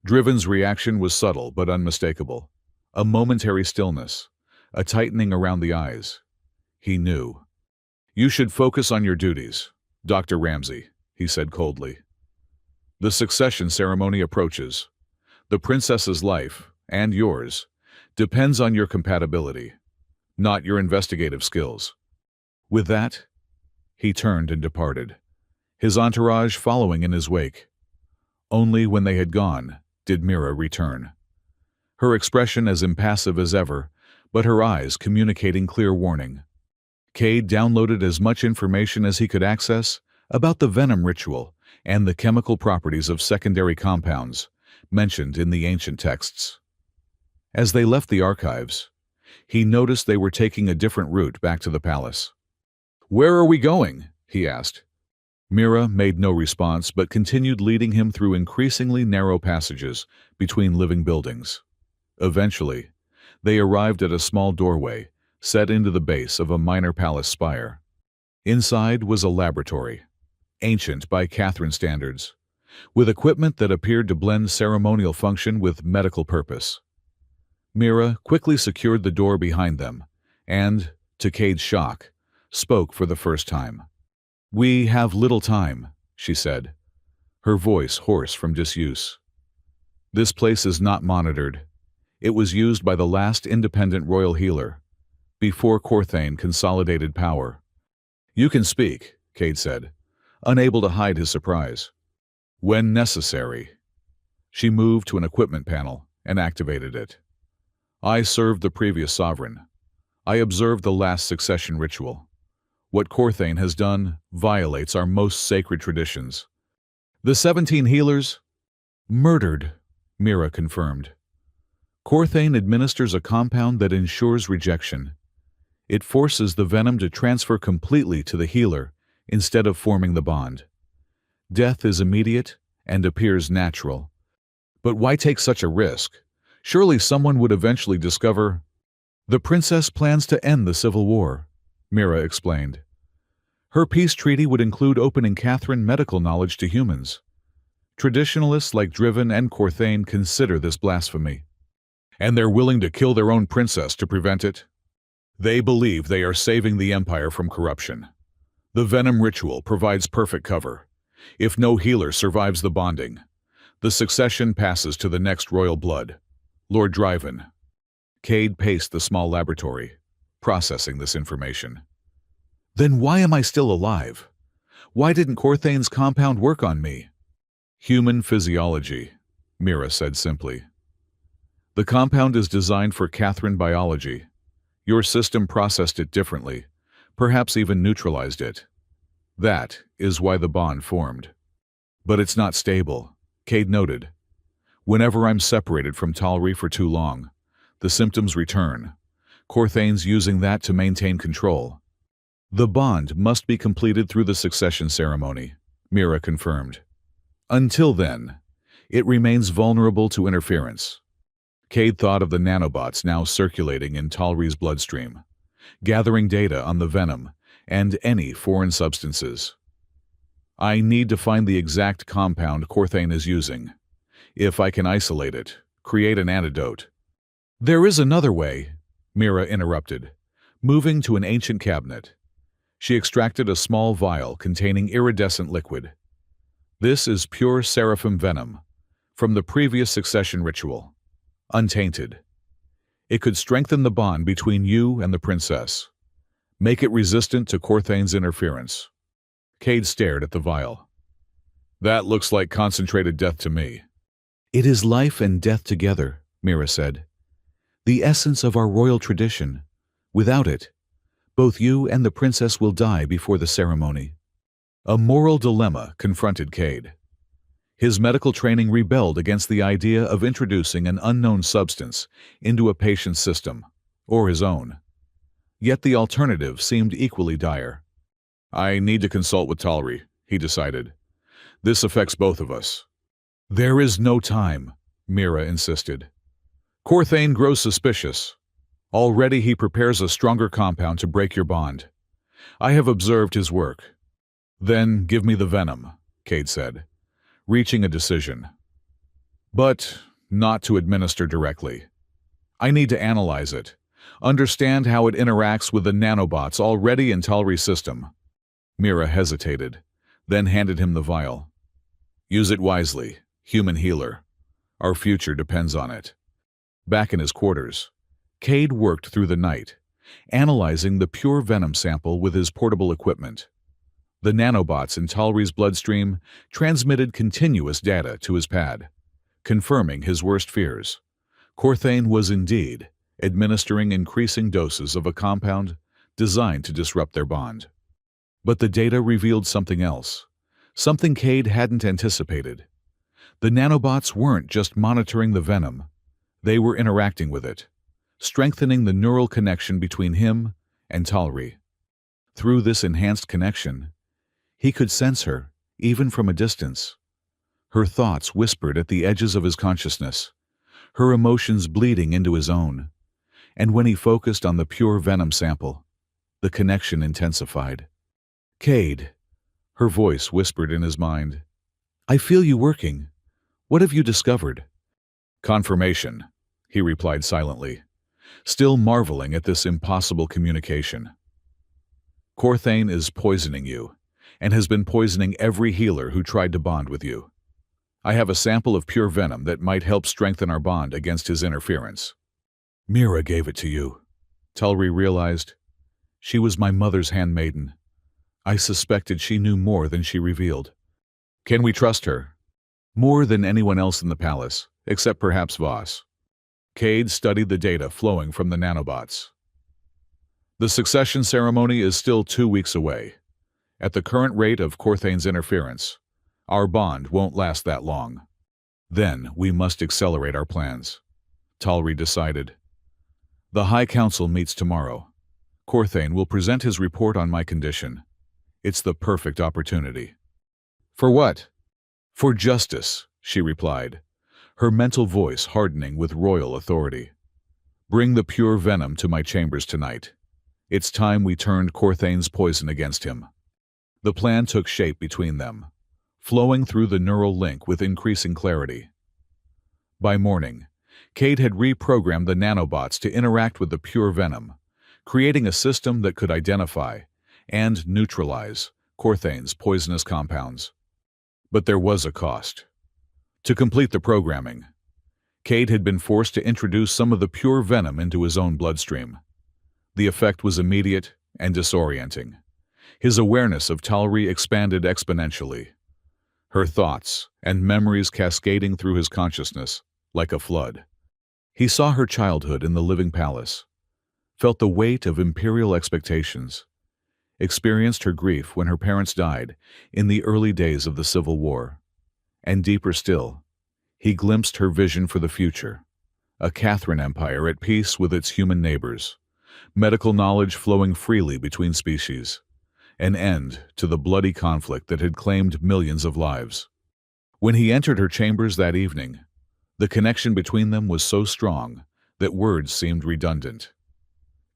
Driven's reaction was subtle but unmistakable. A momentary stillness, a tightening around the eyes. He knew. "You should focus on your duties, Dr. Ramsey," he said coldly. "The succession ceremony approaches. The princess's life, and yours, depends on your compatibility, not your investigative skills." With that, he turned and departed, his entourage following in his wake. Only when they had gone did Mira return, her expression as impassive as ever, but her eyes communicating clear warning. Cade downloaded as much information as he could access about the venom ritual and the chemical properties of secondary compounds mentioned in the ancient texts. As they left the archives, he noticed they were taking a different route back to the palace. "Where are we going?" he asked. Mira made no response but continued leading him through increasingly narrow passages between living buildings. Eventually, they arrived at a small doorway set into the base of a minor palace spire. Inside was a laboratory, ancient by Catherine standards, with equipment that appeared to blend ceremonial function with medical purpose. Mira quickly secured the door behind them and, to Cade's shock, spoke for the first time. "We have little time," she said, her voice hoarse from disuse. "This place is not monitored. It was used by the last independent royal healer, before Corthane consolidated power." "You can speak," Cade said, unable to hide his surprise. "When necessary." She moved to an equipment panel and activated it. "I served the previous sovereign. I observed the last succession ritual. What Corthane has done violates our most sacred traditions." "The 17 healers?" "Murdered," Mira confirmed. "Corthane administers a compound that ensures rejection. It forces the venom to transfer completely to the healer instead of forming the bond. Death is immediate and appears natural. But why take such a risk? Surely someone would eventually discover—" "The princess plans to end the civil war," Mira explained. "Her peace treaty would include opening Catherine medical knowledge to humans. Traditionalists like Driven and Corthane consider this blasphemy. And they're willing to kill their own princess to prevent it? They believe they are saving the empire from corruption. The venom ritual provides perfect cover. If no healer survives the bonding, the succession passes to the next royal blood, Lord Driven." Cade paced the small laboratory, processing this information. "Then why am I still alive? Why didn't Corthane's compound work on me?" "Human physiology," Mira said simply. "The compound is designed for Catherine biology. Your system processed it differently, perhaps even neutralized it. That is why the bond formed. But it's not stable," Cade noted. "Whenever I'm separated from Talri for too long, the symptoms return. Corthane's using that to maintain control." "The bond must be completed through the succession ceremony," Mira confirmed. "Until then, it remains vulnerable to interference." Cade thought of the nanobots now circulating in Talri's bloodstream, gathering data on the venom and any foreign substances. "I need to find the exact compound Corthane is using. If I can isolate it, create an antidote." "There is another way," Mira interrupted, moving to an ancient cabinet. She extracted a small vial containing iridescent liquid. "This is pure seraphim venom, from the previous succession ritual, untainted. It could strengthen the bond between you and the princess. Make it resistant to Corthane's interference." Cade stared at the vial. "That looks like concentrated death to me." "It is life and death together," Mira said. "The essence of our royal tradition. Without it, both you and the princess will die before the ceremony." A moral dilemma confronted Cade. His medical training rebelled against the idea of introducing an unknown substance into a patient's system, or his own. Yet the alternative seemed equally dire. "I need to consult with Talri," he decided. "This affects both of us." "There is no time," Mira insisted. "Corthane grows suspicious. Already he prepares a stronger compound to break your bond. I have observed his work." "Then give me the venom," Cade said, reaching a decision. "But not to administer directly. I need to analyze it, understand how it interacts with the nanobots already in Talri's system." Mira hesitated, then handed him the vial. "Use it wisely, human healer. Our future depends on it." Back in his quarters, Cade worked through the night, analyzing the pure venom sample with his portable equipment. The nanobots in Talri's bloodstream transmitted continuous data to his pad, confirming his worst fears. Corthane was indeed administering increasing doses of a compound designed to disrupt their bond. But the data revealed something else, something Cade hadn't anticipated. The nanobots weren't just monitoring the venom, they were interacting with it, strengthening the neural connection between him and Talri. Through this enhanced connection, he could sense her, even from a distance. Her thoughts whispered at the edges of his consciousness, her emotions bleeding into his own. And when he focused on the pure venom sample, the connection intensified. "Cade," her voice whispered in his mind. "I feel you working. What have you discovered?" "Confirmation," he replied silently, still marveling at this impossible communication. "Corthane is poisoning you, and has been poisoning every healer who tried to bond with you. I have a sample of pure venom that might help strengthen our bond against his interference." "Mira gave it to you," Talri realized. "She was my mother's handmaiden. I suspected she knew more than she revealed." "Can we trust her?" "More than anyone else in the palace, except perhaps Voss." Cade studied the data flowing from the nanobots. "The succession ceremony is still 2 weeks away. At the current rate of Corthane's interference, our bond won't last that long. Then we must accelerate our plans," Talri decided. "The High Council meets tomorrow. Corthane will present his report on my condition. It's the perfect opportunity." "For what?" "For justice," she replied, her mental voice hardening with royal authority. "Bring the pure venom to my chambers tonight. It's time we turned Corthane's poison against him." The plan took shape between them, flowing through the neural link with increasing clarity. By morning, Cade had reprogrammed the nanobots to interact with the pure venom, creating a system that could identify and neutralize Corthane's poisonous compounds. But there was a cost. To complete the programming, Cade had been forced to introduce some of the pure venom into his own bloodstream. The effect was immediate and disorienting. His awareness of Talri expanded exponentially, her thoughts and memories cascading through his consciousness like a flood. He saw her childhood in the living palace, felt the weight of imperial expectations, experienced her grief when her parents died in the early days of the Civil War, and deeper still, he glimpsed her vision for the future, a Catherine empire at peace with its human neighbors, medical knowledge flowing freely between species, an end to the bloody conflict that had claimed millions of lives. When he entered her chambers that evening, the connection between them was so strong that words seemed redundant.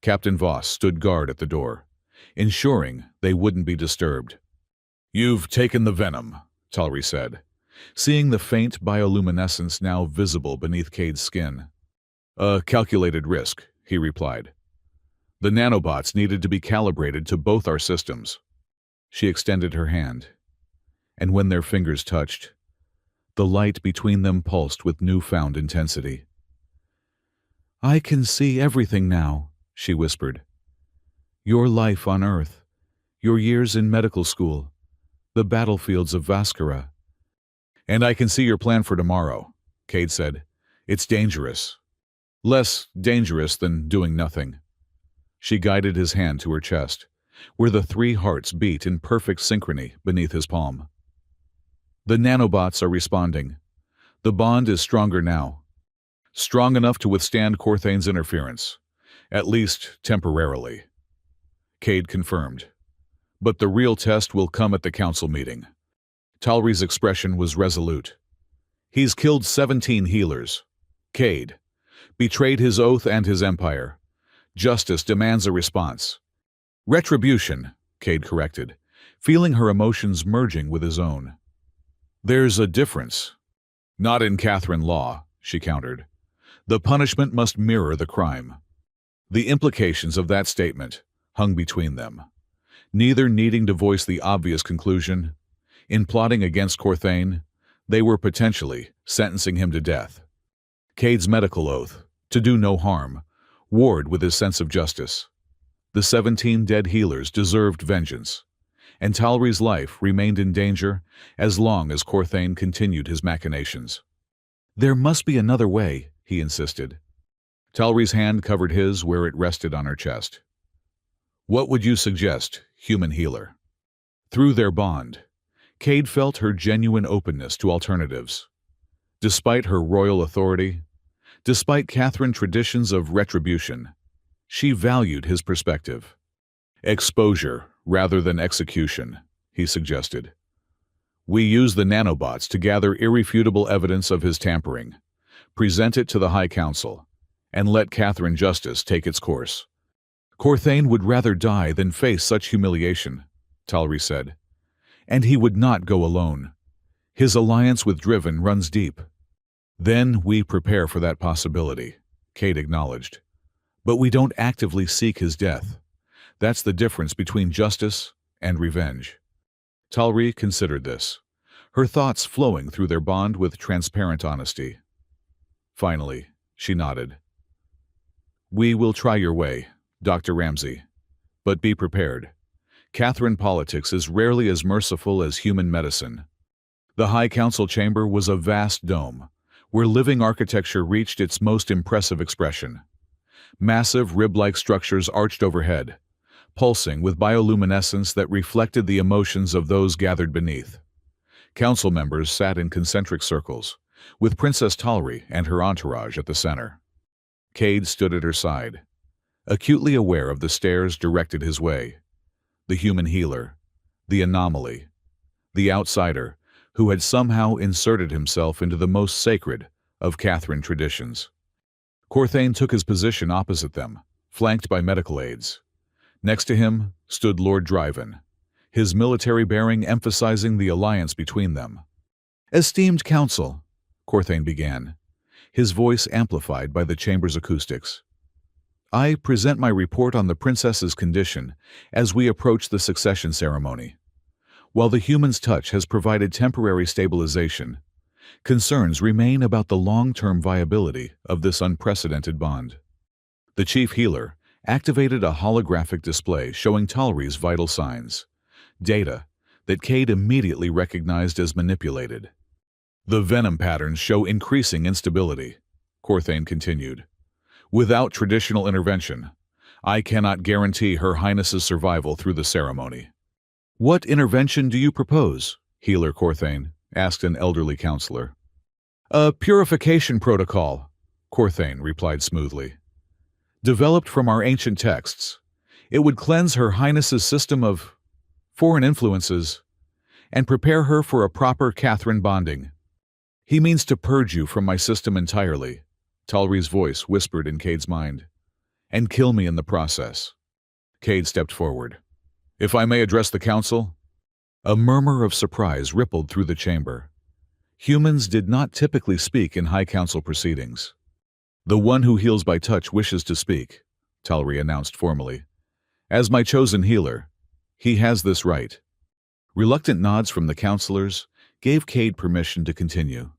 Captain Voss stood guard at the door, ensuring they wouldn't be disturbed. "You've taken the venom," Talri said, seeing the faint bioluminescence now visible beneath Cade's skin. "A calculated risk," he replied. "The nanobots needed to be calibrated to both our systems." She extended her hand, and when their fingers touched, the light between them pulsed with newfound intensity. "I can see everything now," she whispered. "Your life on Earth, your years in medical school, the battlefields of Vaskara." "And I can see your plan for tomorrow," Cade said. "It's dangerous. Less dangerous than doing nothing." She guided his hand to her chest, where the 3 hearts beat in perfect synchrony beneath his palm. "The nanobots are responding. The bond is stronger now. Strong enough to withstand Corthane's interference, at least temporarily," Cade confirmed. "But the real test will come at the council meeting." Talri's expression was resolute. "He's killed 17 healers. Cade betrayed his oath and his empire. Justice demands a response." "Retribution," Cade corrected, feeling her emotions merging with his own. "There's a difference." "Not in Catherine law," she countered. "The punishment must mirror the crime." The implications of that statement hung between them, neither needing to voice the obvious conclusion. In plotting against Corthane, they were potentially sentencing him to death. Cade's medical oath, to do no harm, warred with his sense of justice. The 17 dead healers deserved vengeance, and Talri's life remained in danger as long as Corthane continued his machinations. "There must be another way," he insisted. Talri's hand covered his where it rested on her chest. What would you suggest, human healer? Through their bond, Cade felt her genuine openness to alternatives. Despite her royal authority, despite Catherine traditions of retribution, she valued his perspective. Exposure rather than execution, he suggested. We use the nanobots to gather irrefutable evidence of his tampering, present it to the High Council, and let Catherine justice take its course. Corthane would rather die than face such humiliation, Talri said. And he would not go alone. His alliance with Driven runs deep. Then we prepare for that possibility, Cade acknowledged. But we don't actively seek his death. That's the difference between justice and revenge. Talri considered this, her thoughts flowing through their bond with transparent honesty. Finally, she nodded. We will try your way, Dr. Ramsey. But be prepared. Catherine politics is rarely as merciful as human medicine. The High Council chamber was a vast dome, where living architecture reached its most impressive expression. Massive rib-like structures arched overhead, pulsing with bioluminescence that reflected the emotions of those gathered beneath. Council members sat in concentric circles, with Princess Talri and her entourage at the center. Cade stood at her side, acutely aware of the stares directed his way. The human healer, the anomaly, the outsider who had somehow inserted himself into the most sacred of Catherine traditions. Corthane took his position opposite them, flanked by medical aides. Next to him stood Lord Driven, his military bearing emphasizing the alliance between them. Esteemed Council, Corthane began, his voice amplified by the chamber's acoustics. I present my report on the princess's condition as we approach the succession ceremony. While the human's touch has provided temporary stabilization, concerns remain about the long-term viability of this unprecedented bond. The chief healer activated a holographic display showing Talri's vital signs, data that Cade immediately recognized as manipulated. The venom patterns show increasing instability, Corthane continued. Without traditional intervention, I cannot guarantee Her Highness's survival through the ceremony. What intervention do you propose? Healer Corthane asked an elderly counselor. A purification protocol, Corthane replied smoothly. Developed from our ancient texts, it would cleanse Her Highness's system of foreign influences and prepare her for a proper Catherine bonding. He means to purge you from my system entirely, Talri's voice whispered in Cade's mind, and kill me in the process. Cade stepped forward. If I may address the council? A murmur of surprise rippled through the chamber. Humans did not typically speak in High Council proceedings. The one who heals by touch wishes to speak, Talri announced formally. As my chosen healer, he has this right. Reluctant nods from the counselors gave Cade permission to continue.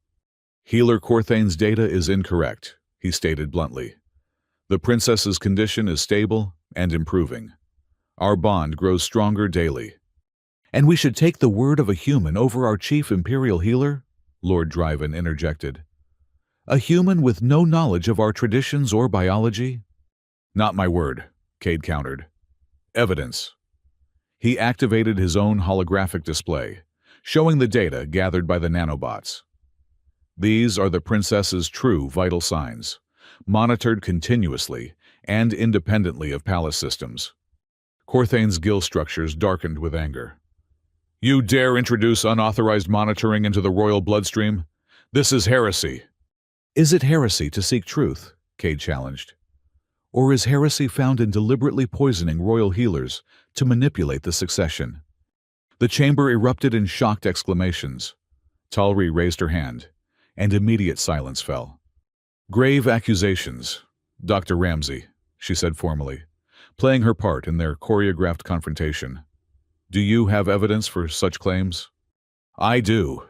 Healer Corthane's data is incorrect, he stated bluntly. The princess's condition is stable and improving. Our bond grows stronger daily. And we should take the word of a human over our chief imperial healer? Lord Driven interjected. A human with no knowledge of our traditions or biology? Not my word, Cade countered. Evidence. He activated his own holographic display, showing the data gathered by the nanobots. These are the princess's true vital signs, monitored continuously and independently of palace systems. Corthane's gill structures darkened with anger. You dare introduce unauthorized monitoring into the royal bloodstream? This is heresy. Is it heresy to seek truth? Cade challenged. Or is heresy found in deliberately poisoning royal healers to manipulate the succession? The chamber erupted in shocked exclamations. Talri raised her hand, and immediate silence fell. Grave accusations, Dr. Ramsey, she said formally, playing her part in their choreographed confrontation. Do you have evidence for such claims? I do.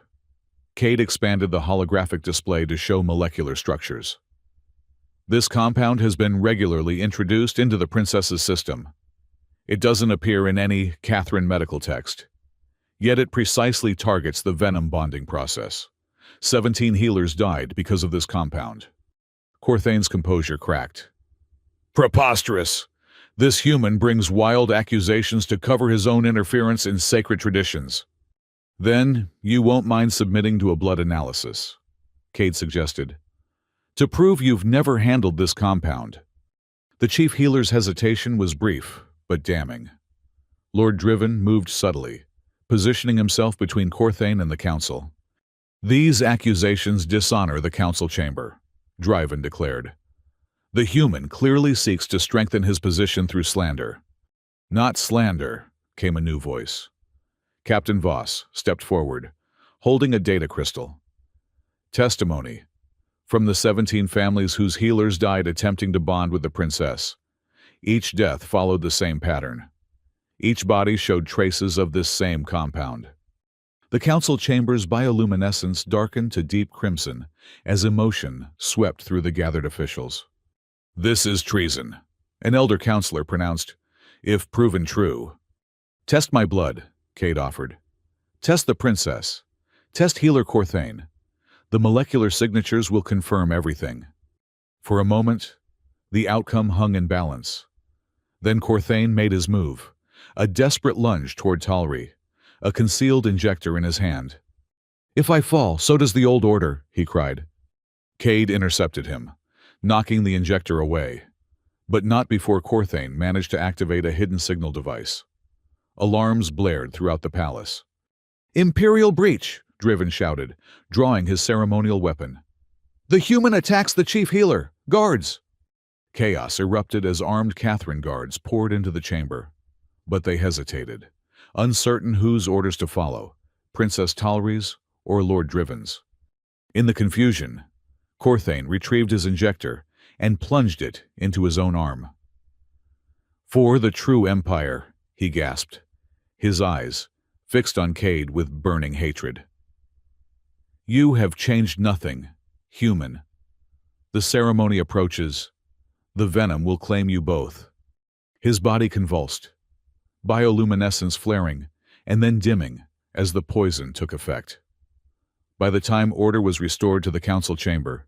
Cade expanded the holographic display to show molecular structures. This compound has been regularly introduced into the princess's system. It doesn't appear in any Catherine medical text. Yet it precisely targets the venom bonding process. 17 healers died because of this compound. Corthane's composure cracked. Preposterous! This human brings wild accusations to cover his own interference in sacred traditions. Then you won't mind submitting to a blood analysis, Cade suggested, to prove you've never handled this compound. The chief healer's hesitation was brief, but damning. Lord Driven moved subtly, positioning himself between Corthane and the council. These accusations dishonor the council chamber, Driven declared. The human clearly seeks to strengthen his position through slander. Not slander, came a new voice. Captain Voss stepped forward, holding a data crystal. Testimony. From the 17 families whose healers died attempting to bond with the princess. Each death followed the same pattern. Each body showed traces of this same compound. The council chamber's bioluminescence darkened to deep crimson as emotion swept through the gathered officials. This is treason, an elder counselor pronounced, if proven true. Test my blood, Cade offered. Test the princess. Test healer Corthane. The molecular signatures will confirm everything. For a moment, the outcome hung in balance. Then Corthane made his move, a desperate lunge toward Talri, a concealed injector in his hand. If I fall, so does the old order, he cried. Cade intercepted him, knocking the injector away, but not before Corthane managed to activate a hidden signal device. Alarms blared throughout the palace. Imperial breach, Driven shouted, drawing his ceremonial weapon. The human attacks the chief healer! Guards! Chaos erupted as armed Catherine guards poured into the chamber. But they hesitated, uncertain whose orders to follow, Princess Talri's or Lord Driven's. In the confusion, Corthane retrieved his injector and plunged it into his own arm. For the true empire, he gasped, his eyes fixed on Cade with burning hatred. You have changed nothing, human. The ceremony approaches. The venom will claim you both. His body convulsed, bioluminescence flaring and then dimming as the poison took effect. By the time order was restored to the council chamber,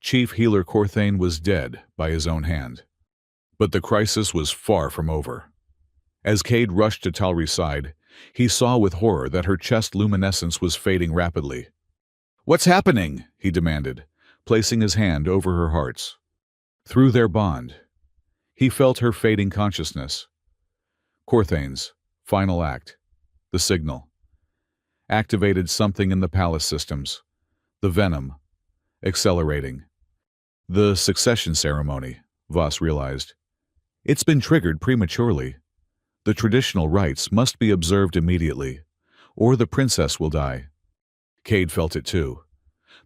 Chief Healer Corthane was dead by his own hand. But the crisis was far from over. As Cade rushed to Talri's side, he saw with horror that her chest luminescence was fading rapidly. What's happening? He demanded, placing his hand over her heart's. Through their bond, he felt her fading consciousness. Corthane's final act, the signal, activated something in the palace systems, the venom, accelerating. The succession ceremony, Voss realized. It's been triggered prematurely. The traditional rites must be observed immediately, or the princess will die. Cade felt it too.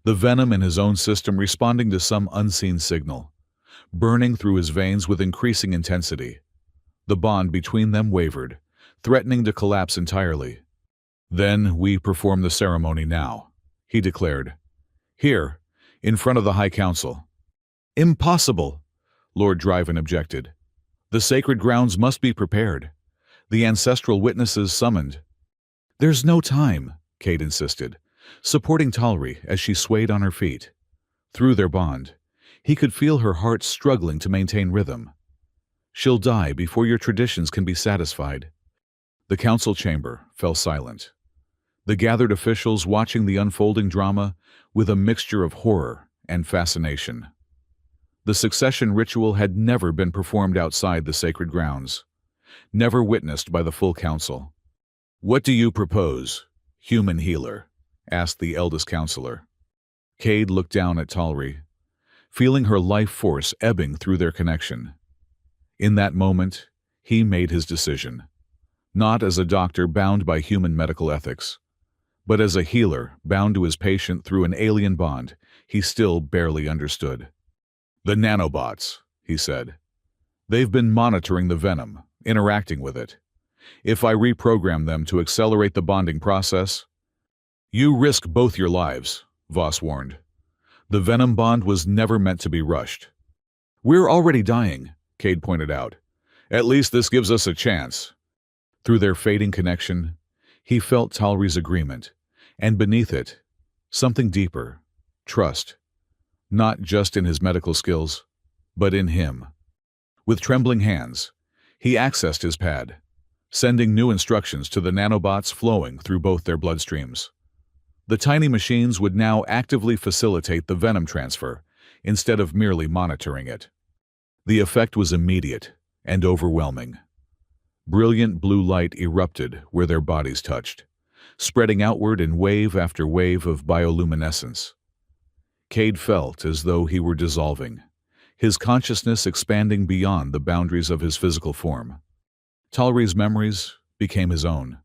The venom in his own system responding to some unseen signal, burning through his veins with increasing intensity. The bond between them wavered, threatening to collapse entirely. Then we perform the ceremony now, he declared. Here, in front of the High Council. Impossible, Lord Driven objected. The sacred grounds must be prepared. The ancestral witnesses summoned. There's no time, Cade insisted, supporting Talri as she swayed on her feet. Through their bond, he could feel her heart struggling to maintain rhythm. She'll die before your traditions can be satisfied. The council chamber fell silent. The gathered officials watching the unfolding drama with a mixture of horror and fascination. The succession ritual had never been performed outside the sacred grounds, never witnessed by the full council. What do you propose, human healer? Asked the eldest counselor. Cade looked down at Talri, feeling her life force ebbing through their connection. In that moment, he made his decision, not as a doctor bound by human medical ethics, but as a healer bound to his patient through an alien bond he still barely understood. The nanobots, he said. They've been monitoring the venom, interacting with it. If I reprogram them to accelerate the bonding process, you risk both your lives, Voss warned. The venom bond was never meant to be rushed. We're already dying, Cade pointed out. At least this gives us a chance. Through their fading connection, he felt Talri's agreement, and beneath it, something deeper, trust, not just in his medical skills, but in him. With trembling hands, He accessed his pad, sending new instructions to the nanobots flowing through both their bloodstreams. The tiny machines would now actively facilitate the venom transfer, instead of merely monitoring it. The effect was immediate and overwhelming. Brilliant blue light erupted where their bodies touched, spreading outward in wave after wave of bioluminescence. Cade felt as though he were dissolving, his consciousness expanding beyond the boundaries of his physical form. Talri's memories became his own.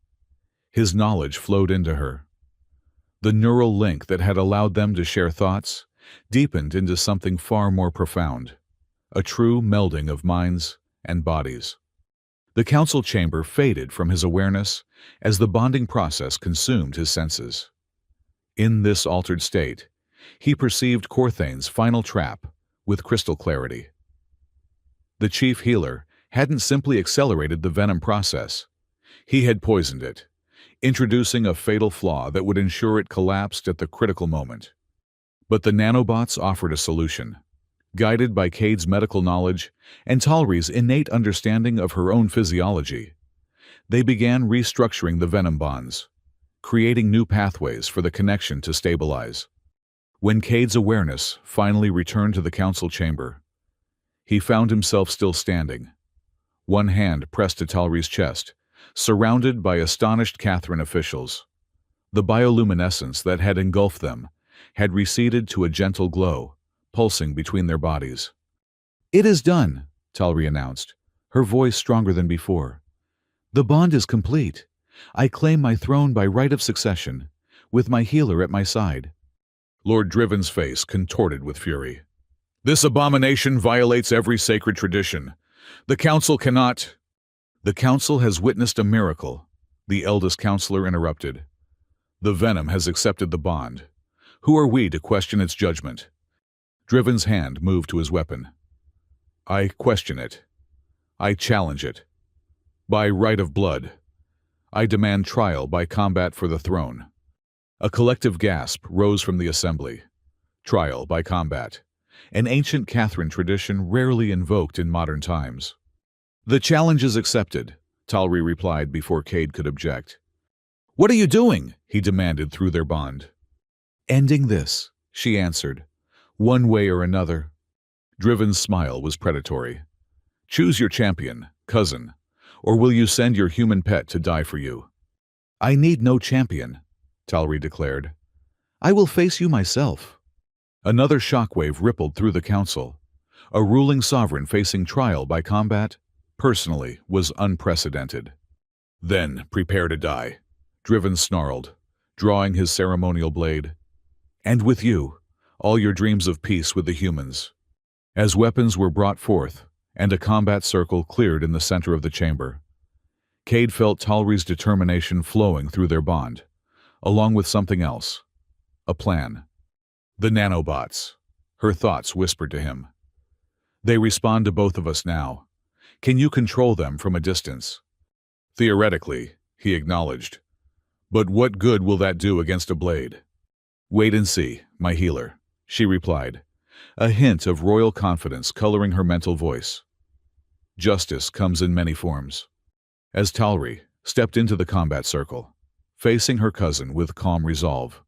His knowledge flowed into her. The neural link that had allowed them to share thoughts deepened into something far more profound, a true melding of minds and bodies. The council chamber faded from his awareness as the bonding process consumed his senses. In this altered state, he perceived Corthane's final trap with crystal clarity. The chief healer hadn't simply accelerated the venom process. He had poisoned it, introducing a fatal flaw that would ensure it collapsed at the critical moment. But the nanobots offered a solution. Guided by Cade's medical knowledge and Talri's innate understanding of her own physiology, they began restructuring the venom bonds, creating new pathways for the connection to stabilize. When Cade's awareness finally returned to the council chamber, he found himself still standing, one hand pressed to Talri's chest, surrounded by astonished Catherine officials. The bioluminescence that had engulfed them had receded to a gentle glow, pulsing between their bodies. "It is done," Talri announced, her voice stronger than before. "The bond is complete. I claim my throne by right of succession, with my healer at my side." Lord Driven's face contorted with fury. "This abomination violates every sacred tradition. The council cannot—" "The council has witnessed a miracle," the eldest counselor interrupted. "The venom has accepted the bond. Who are we to question its judgment?" Driven's hand moved to his weapon. "I question it. I challenge it. By right of blood, I demand trial by combat for the throne." A collective gasp rose from the assembly. Trial by combat, an ancient Catherine tradition rarely invoked in modern times. "The challenge is accepted," Talri replied before Cade could object. "What are you doing?" he demanded through their bond. "Ending this," she answered, "one way or another." Driven's smile was predatory. "Choose your champion, cousin, or will you send your human pet to die for you?" "I need no champion," Talri declared. "I will face you myself." Another shockwave rippled through the council. A ruling sovereign facing trial by combat, personally, was unprecedented. "Then prepare to die," Driven snarled, drawing his ceremonial blade. "And with you, all your dreams of peace with the humans." As weapons were brought forth, and a combat circle cleared in the center of the chamber, Cade felt Talri's determination flowing through their bond, along with something else. A plan. "The nanobots," her thoughts whispered to him. "They respond to both of us now. Can you control them from a distance?" "Theoretically," he acknowledged. "But what good will that do against a blade?" "Wait and see, my healer," she replied, a hint of royal confidence coloring her mental voice. "Justice comes in many forms." As Talri stepped into the combat circle, facing her cousin with calm resolve,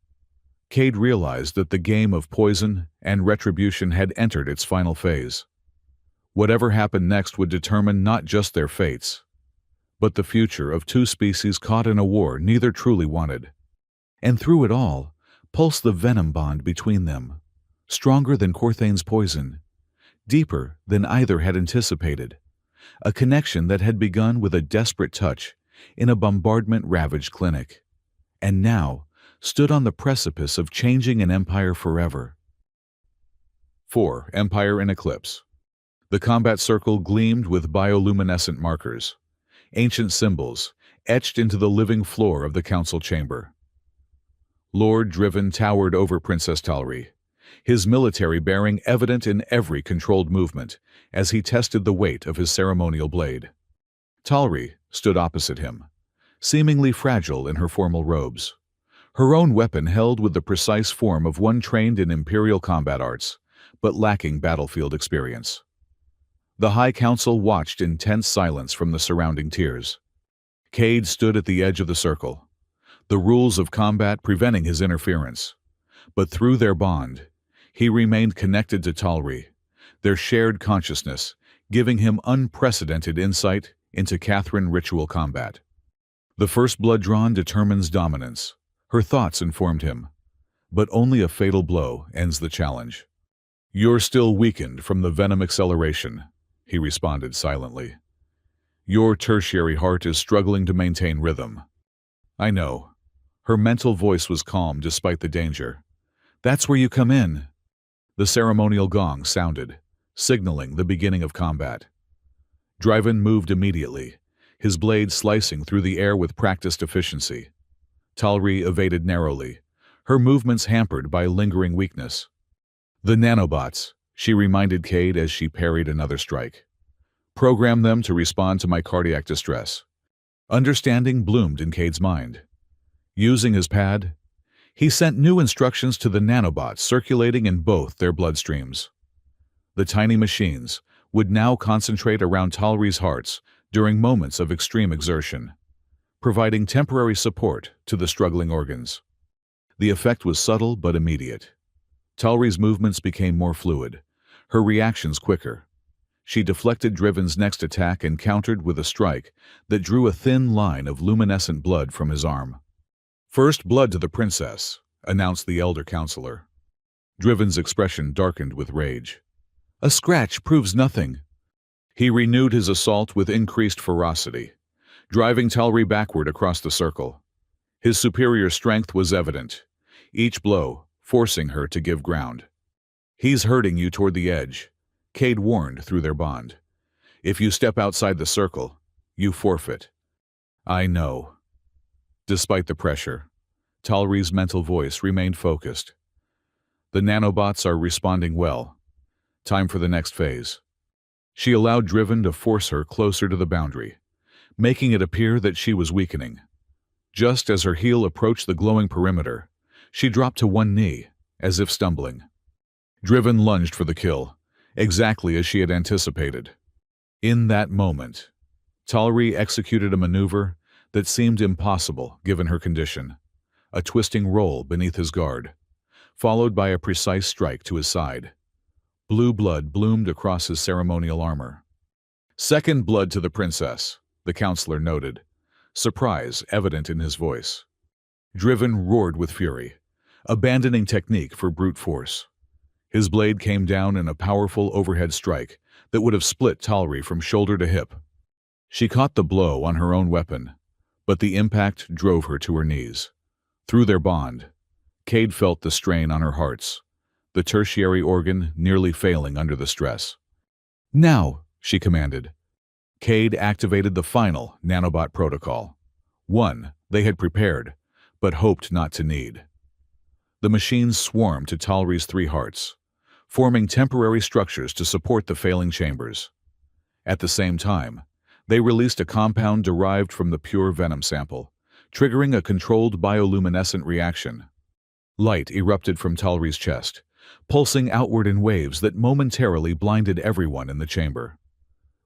Cade realized that the game of poison and retribution had entered its final phase. Whatever happened next would determine not just their fates, but the future of two species caught in a war neither truly wanted. And through it all, pulsed the venom bond between them, stronger than Corthane's poison, deeper than either had anticipated, a connection that had begun with a desperate touch in a bombardment-ravaged clinic, and now stood on the precipice of changing an empire forever. 4. Empire in Eclipse. The combat circle gleamed with bioluminescent markers, ancient symbols etched into the living floor of the council chamber. Lord Driven towered over Princess Talri, his military bearing evident in every controlled movement as he tested the weight of his ceremonial blade. Talri stood opposite him, seemingly fragile in her formal robes, her own weapon held with the precise form of one trained in imperial combat arts, but lacking battlefield experience. The High Council watched in tense silence from the surrounding tiers. Cade stood at the edge of the circle, the rules of combat preventing his interference. But through their bond, he remained connected to Talri, their shared consciousness, giving him unprecedented insight into Catherine ritual combat. The first blood drawn determines dominance. Her thoughts informed him. But only a fatal blow ends the challenge. "You're still weakened from the venom acceleration," he responded silently. "Your tertiary heart is struggling to maintain rhythm." "I know." Her mental voice was calm despite the danger. "That's where you come in." The ceremonial gong sounded, signaling the beginning of combat. Driven moved immediately, his blade slicing through the air with practiced efficiency. Talri evaded narrowly, her movements hampered by lingering weakness. "The nanobots," she reminded Cade as she parried another strike. "Program them to respond to my cardiac distress." Understanding bloomed in Cade's mind. Using his pad, he sent new instructions to the nanobots circulating in both their bloodstreams. The tiny machines would now concentrate around Talri's hearts during moments of extreme exertion, providing temporary support to the struggling organs. The effect was subtle but immediate. Talri's movements became more fluid, her reactions quicker. She deflected Driven's next attack and countered with a strike that drew a thin line of luminescent blood from his arm. "First blood to the princess," announced the elder counselor. Driven's expression darkened with rage. "A scratch proves nothing." He renewed his assault with increased ferocity, driving Talri backward across the circle. His superior strength was evident, each blow forcing her to give ground. "He's herding you toward the edge," Cade warned through their bond. "If you step outside the circle, you forfeit." "I know." Despite the pressure, Talri's mental voice remained focused. "The nanobots are responding well. Time for the next phase." She allowed Driven to force her closer to the boundary, making it appear that she was weakening. Just as her heel approached the glowing perimeter, she dropped to one knee, as if stumbling. Driven lunged for the kill, exactly as she had anticipated. In that moment, Talri executed a maneuver that seemed impossible given her condition, a twisting roll beneath his guard, followed by a precise strike to his side. Blue blood bloomed across his ceremonial armor. "Second blood to the princess," the counselor noted, surprise evident in his voice. Driven roared with fury, abandoning technique for brute force. His blade came down in a powerful overhead strike that would have split Talri from shoulder to hip. She caught the blow on her own weapon, but the impact drove her to her knees. Through their bond, Cade felt the strain on her hearts, the tertiary organ nearly failing under the stress. "Now," she commanded. Cade activated the final nanobot protocol, one they had prepared, but hoped not to need. The machines swarmed to Talri's 3 hearts, forming temporary structures to support the failing chambers. At the same time, they released a compound derived from the pure venom sample, triggering a controlled bioluminescent reaction. Light erupted from Talri's chest, pulsing outward in waves that momentarily blinded everyone in the chamber.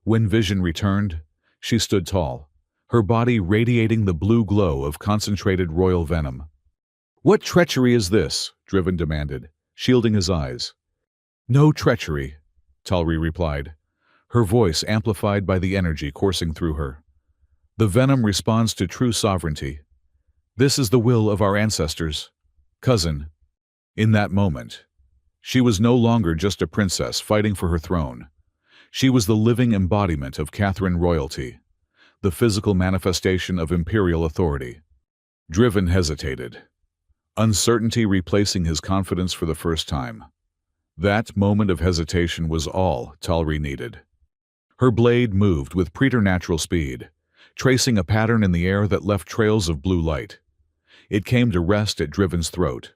When vision returned, she stood tall, her body radiating the blue glow of concentrated royal venom. "What treachery is this?" Driven demanded, shielding his eyes. "No treachery," Talri replied, her voice amplified by the energy coursing through her. "The venom responds to true sovereignty. This is the will of our ancestors. Cousin." In that moment, she was no longer just a princess fighting for her throne. She was the living embodiment of Catherine royalty, the physical manifestation of imperial authority. Driven hesitated, uncertainty replacing his confidence for the first time. That moment of hesitation was all Talri needed. Her blade moved with preternatural speed, tracing a pattern in the air that left trails of blue light. It came to rest at Driven's throat,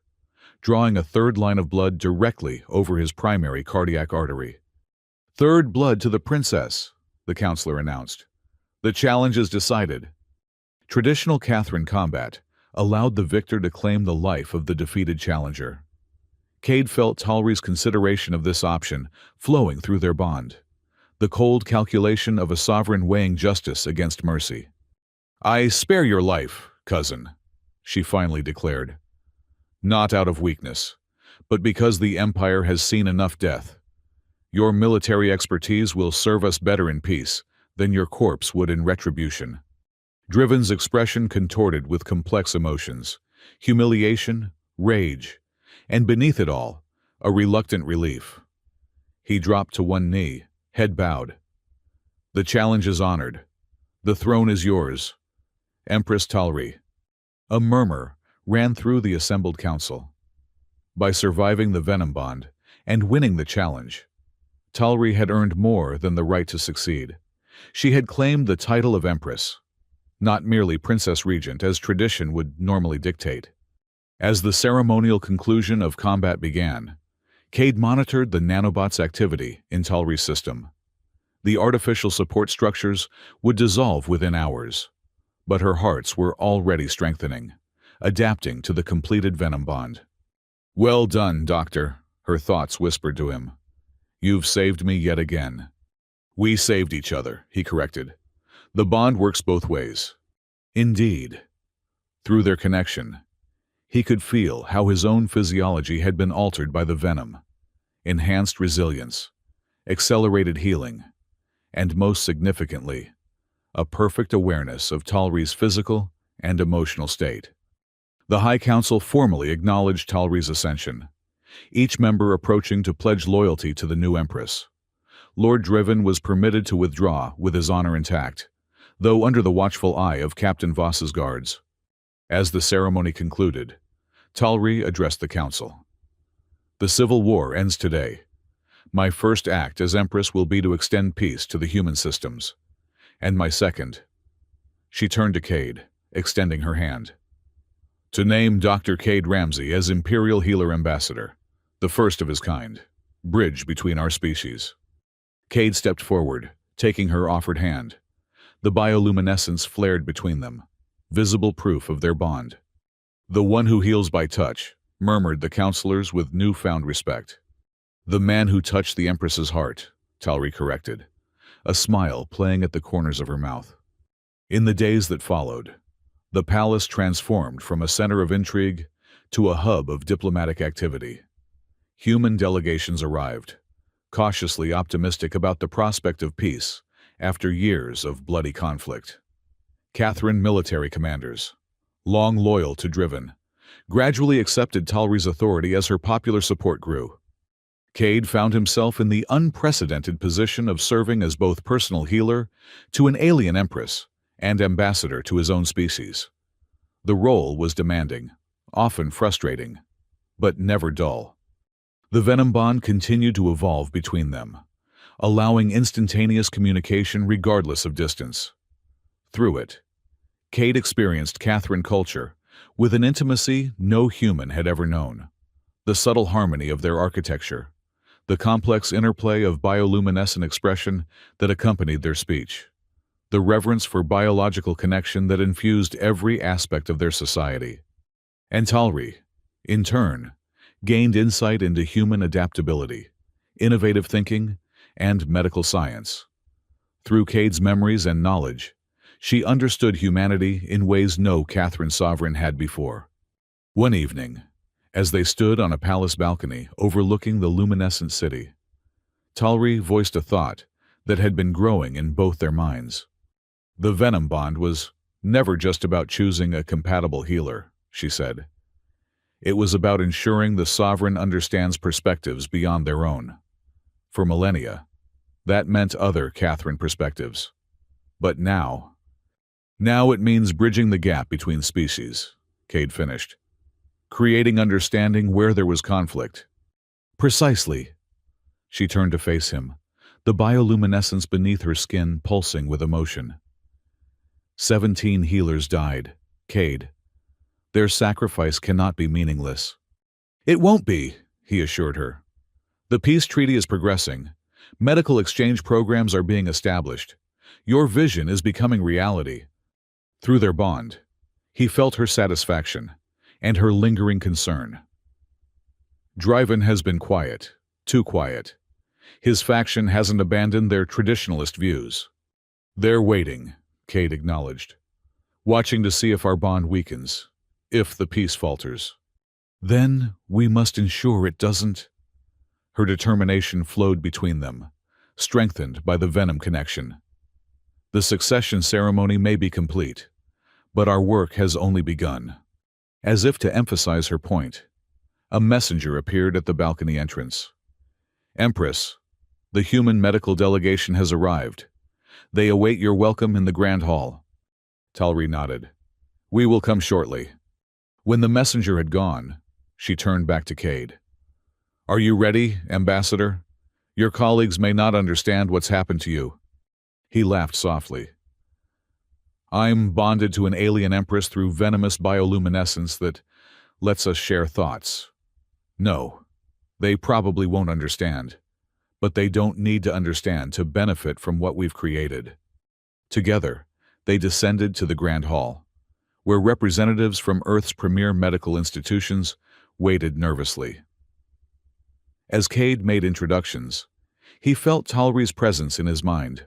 drawing a third line of blood directly over his primary cardiac artery. "Third blood to the princess," the counselor announced. "The challenge is decided." Traditional Catherine combat allowed the victor to claim the life of the defeated challenger. Cade felt Talri's consideration of this option flowing through their bond. the cold calculation of a sovereign weighing justice against mercy. "I spare your life, cousin," she finally declared. "Not out of weakness, but because the Empire has seen enough death. Your military expertise will serve us better in peace than your corpse would in retribution." Driven's expression contorted with complex emotions, humiliation, rage, and beneath it all, a reluctant relief. He dropped to one knee, head bowed. "The challenge is honored. The throne is yours, Empress Talri." A murmur ran through the assembled council. By surviving the Venom Bond and winning the challenge, Talri had earned more than the right to succeed. She had claimed the title of Empress, not merely Princess Regent as tradition would normally dictate. As the ceremonial conclusion of combat began, Cade monitored the nanobot's activity in Talri's system. The artificial support structures would dissolve within hours, but her hearts were already strengthening, adapting to the completed Venom Bond. "Well done, Doctor," her thoughts whispered to him. "You've saved me yet again." "We saved each other," he corrected. "The bond works both ways." Indeed. Through their connection, he could feel how his own physiology had been altered by the venom. Enhanced resilience, accelerated healing, and most significantly, a perfect awareness of Talri's physical and emotional state. The High Council formally acknowledged Talri's ascension, each member approaching to pledge loyalty to the new Empress. Lord Driven was permitted to withdraw with his honor intact, though under the watchful eye of Captain Voss's guards. As the ceremony concluded, Talri addressed the council. "The civil war ends today. My first act as Empress will be to extend peace to the human systems. And my second," she turned to Cade, extending her hand, "to name Dr. Cade Ramsey as Imperial Healer Ambassador, the first of his kind, bridge between our species." Cade stepped forward, taking her offered hand. The bioluminescence flared between them, visible proof of their bond. "The one who heals by touch," murmured the counselors with newfound respect. "The man who touched the Empress's heart," Talri corrected, a smile playing at the corners of her mouth. In the days that followed, the palace transformed from a center of intrigue to a hub of diplomatic activity. Human delegations arrived, cautiously optimistic about the prospect of peace after years of bloody conflict. Catherine military commanders, long loyal to Driven, gradually accepted Talri's authority as her popular support grew. Cade found himself in the unprecedented position of serving as both personal healer to an alien empress and ambassador to his own species. The role was demanding, often frustrating, but never dull. The Venom Bond continued to evolve between them, allowing instantaneous communication regardless of distance. Through it, Cade experienced Catherine culture with an intimacy no human had ever known. The subtle harmony of their architecture, the complex interplay of bioluminescent expression that accompanied their speech, the reverence for biological connection that infused every aspect of their society. And Talri, in turn, gained insight into human adaptability, innovative thinking, and medical science. Through Cade's memories and knowledge, she understood humanity in ways no Catherine sovereign had before. One evening, as they stood on a palace balcony overlooking the luminescent city, Talri voiced a thought that had been growing in both their minds. The Venom Bond was never just about choosing a compatible healer, she said. It was about ensuring the sovereign understands perspectives beyond their own. For millennia, that meant other Catherine perspectives. But now it means bridging the gap between species, Cade finished. Creating understanding where there was conflict. Precisely. She turned to face him, the bioluminescence beneath her skin pulsing with emotion. 17 healers died, Cade. Their sacrifice cannot be meaningless. It won't be, he assured her. The peace treaty is progressing. Medical exchange programs are being established. Your vision is becoming reality. Through their bond, he felt her satisfaction and her lingering concern. Driven has been quiet, too quiet. His faction hasn't abandoned their traditionalist views. They're waiting, Cade acknowledged, watching to see if our bond weakens, if the peace falters. Then we must ensure it doesn't. Her determination flowed between them, strengthened by the Venom connection. The succession ceremony may be complete, but our work has only begun. As if to emphasize her point, a messenger appeared at the balcony entrance. Empress, the human medical delegation has arrived. They await your welcome in the Grand Hall. Talri nodded. We will come shortly. When the messenger had gone, she turned back to Cade. Are you ready, Ambassador? Your colleagues may not understand what's happened to you. He laughed softly. I'm bonded to an alien empress through venomous bioluminescence that lets us share thoughts. No, they probably won't understand, but they don't need to understand to benefit from what we've created. Together, they descended to the Grand Hall, where representatives from Earth's premier medical institutions waited nervously. As Cade made introductions, he felt Talri's presence in his mind,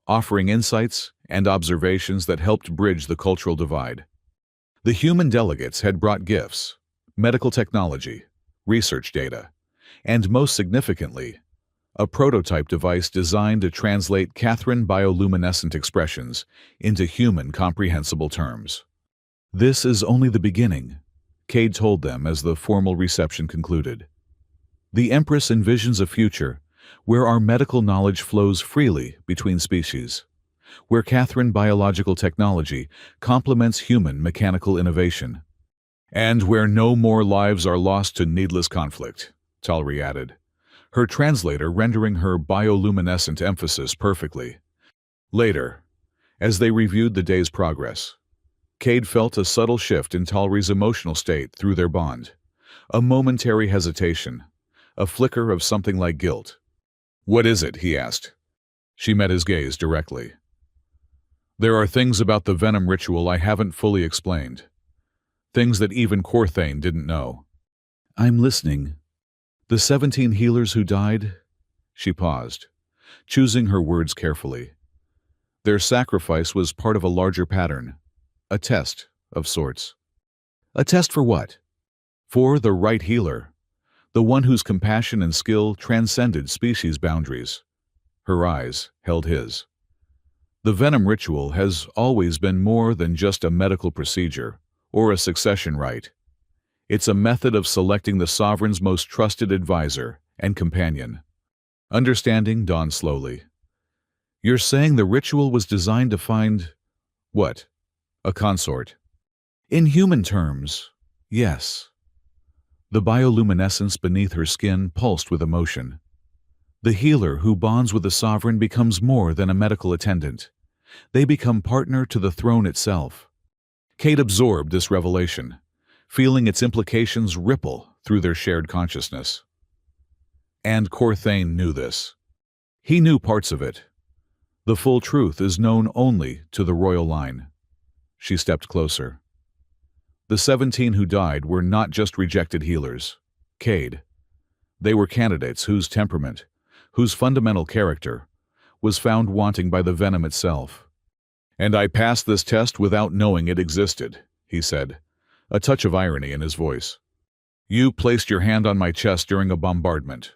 offering insights and observations that helped bridge the cultural divide. The human delegates had brought gifts, medical technology, research data, and most significantly, a prototype device designed to translate Catherine bioluminescent expressions into human comprehensible terms. This is only the beginning, Cade told them as the formal reception concluded. The Empress envisions a future where our medical knowledge flows freely between species, where Catherine biological technology complements human mechanical innovation, and where no more lives are lost to needless conflict, Talri added, her translator rendering her bioluminescent emphasis perfectly. Later, as they reviewed the day's progress, Cade felt a subtle shift in Talri's emotional state through their bond, a momentary hesitation, a flicker of something like guilt. What is it? He asked. She met his gaze directly. There are things about the Venom ritual I haven't fully explained. Things that even Corthane didn't know. I'm listening. The 17 healers who died? She paused, choosing her words carefully. Their sacrifice was part of a larger pattern, a test of sorts. A test for what? For the right healer, the one whose compassion and skill transcended species boundaries. Her eyes held his. The Venom ritual has always been more than just a medical procedure or a succession rite. It's a method of selecting the sovereign's most trusted advisor and companion. Understanding dawned slowly. You're saying the ritual was designed to find, what? A consort. In human terms, yes. The bioluminescence beneath her skin pulsed with emotion. The healer who bonds with the sovereign becomes more than a medical attendant. They become partner to the throne itself. Cade absorbed this revelation, feeling its implications ripple through their shared consciousness. And Corthane knew this. He knew parts of it. The full truth is known only to the royal line. She stepped closer. The 17 who died were not just rejected healers, Cade. They were candidates whose temperament, whose fundamental character, was found wanting by the venom itself. And I passed this test without knowing it existed, he said, a touch of irony in his voice. You placed your hand on my chest during a bombardment,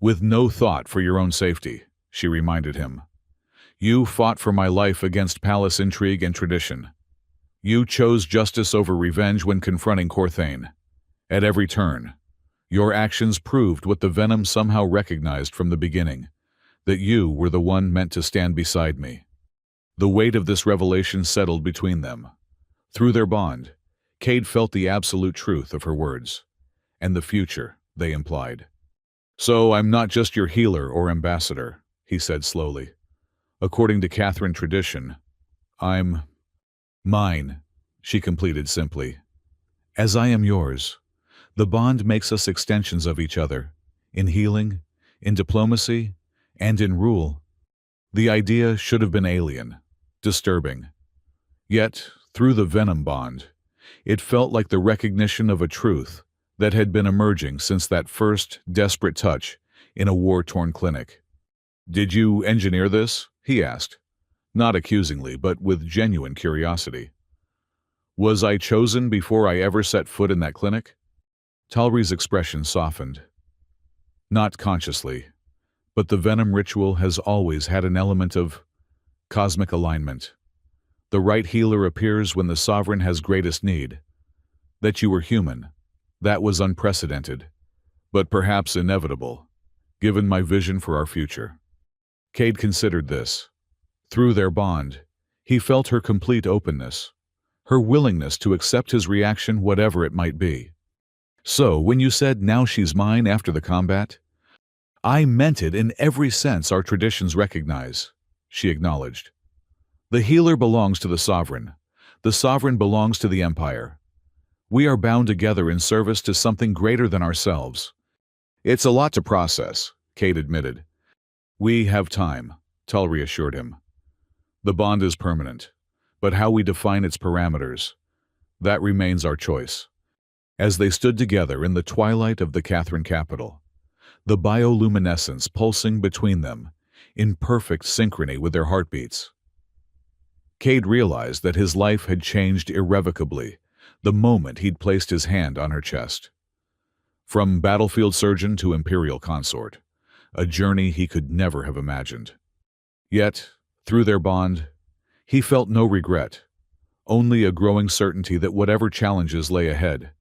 with no thought for your own safety, she reminded him. You fought for my life against palace intrigue and tradition. You chose justice over revenge when confronting Corthane. At every turn, your actions proved what the Venom somehow recognized from the beginning, that you were the one meant to stand beside me. The weight of this revelation settled between them. Through their bond, Cade felt the absolute truth of her words, and the future they implied. So I'm not just your healer or ambassador, he said slowly. According to Catherine tradition, I'm mine, she completed simply. As I am yours, the bond makes us extensions of each other, in healing, in diplomacy, and in rule. The idea should have been alien, disturbing. Yet, through the Venom bond, it felt like the recognition of a truth that had been emerging since that first desperate touch in a war-torn clinic. "Did you engineer this?" he asked, not accusingly, but with genuine curiosity. "Was I chosen before I ever set foot in that clinic?" Talri's expression softened. "Not consciously, but the venom ritual has always had an element of cosmic alignment. The right healer appears when the sovereign has greatest need. That you were human, that was unprecedented, but perhaps inevitable, given my vision for our future." Cade considered this. Through their bond, he felt her complete openness, her willingness to accept his reaction whatever it might be. "So, when you said, 'Now she's mine,' after the combat, I meant it in every sense our traditions recognize," she acknowledged. "The healer belongs to the sovereign belongs to the empire. We are bound together in service to something greater than ourselves." "It's a lot to process," Cade admitted. "We have time," Talri assured him. "The bond is permanent, but how we define its parameters, that remains our choice." As they stood together in the twilight of the Catherine capital, the bioluminescence pulsing between them, in perfect synchrony with their heartbeats, Cade realized that his life had changed irrevocably the moment he'd placed his hand on her chest. From battlefield surgeon to imperial consort, a journey he could never have imagined. Yet, through their bond, he felt no regret, only a growing certainty that whatever challenges lay ahead,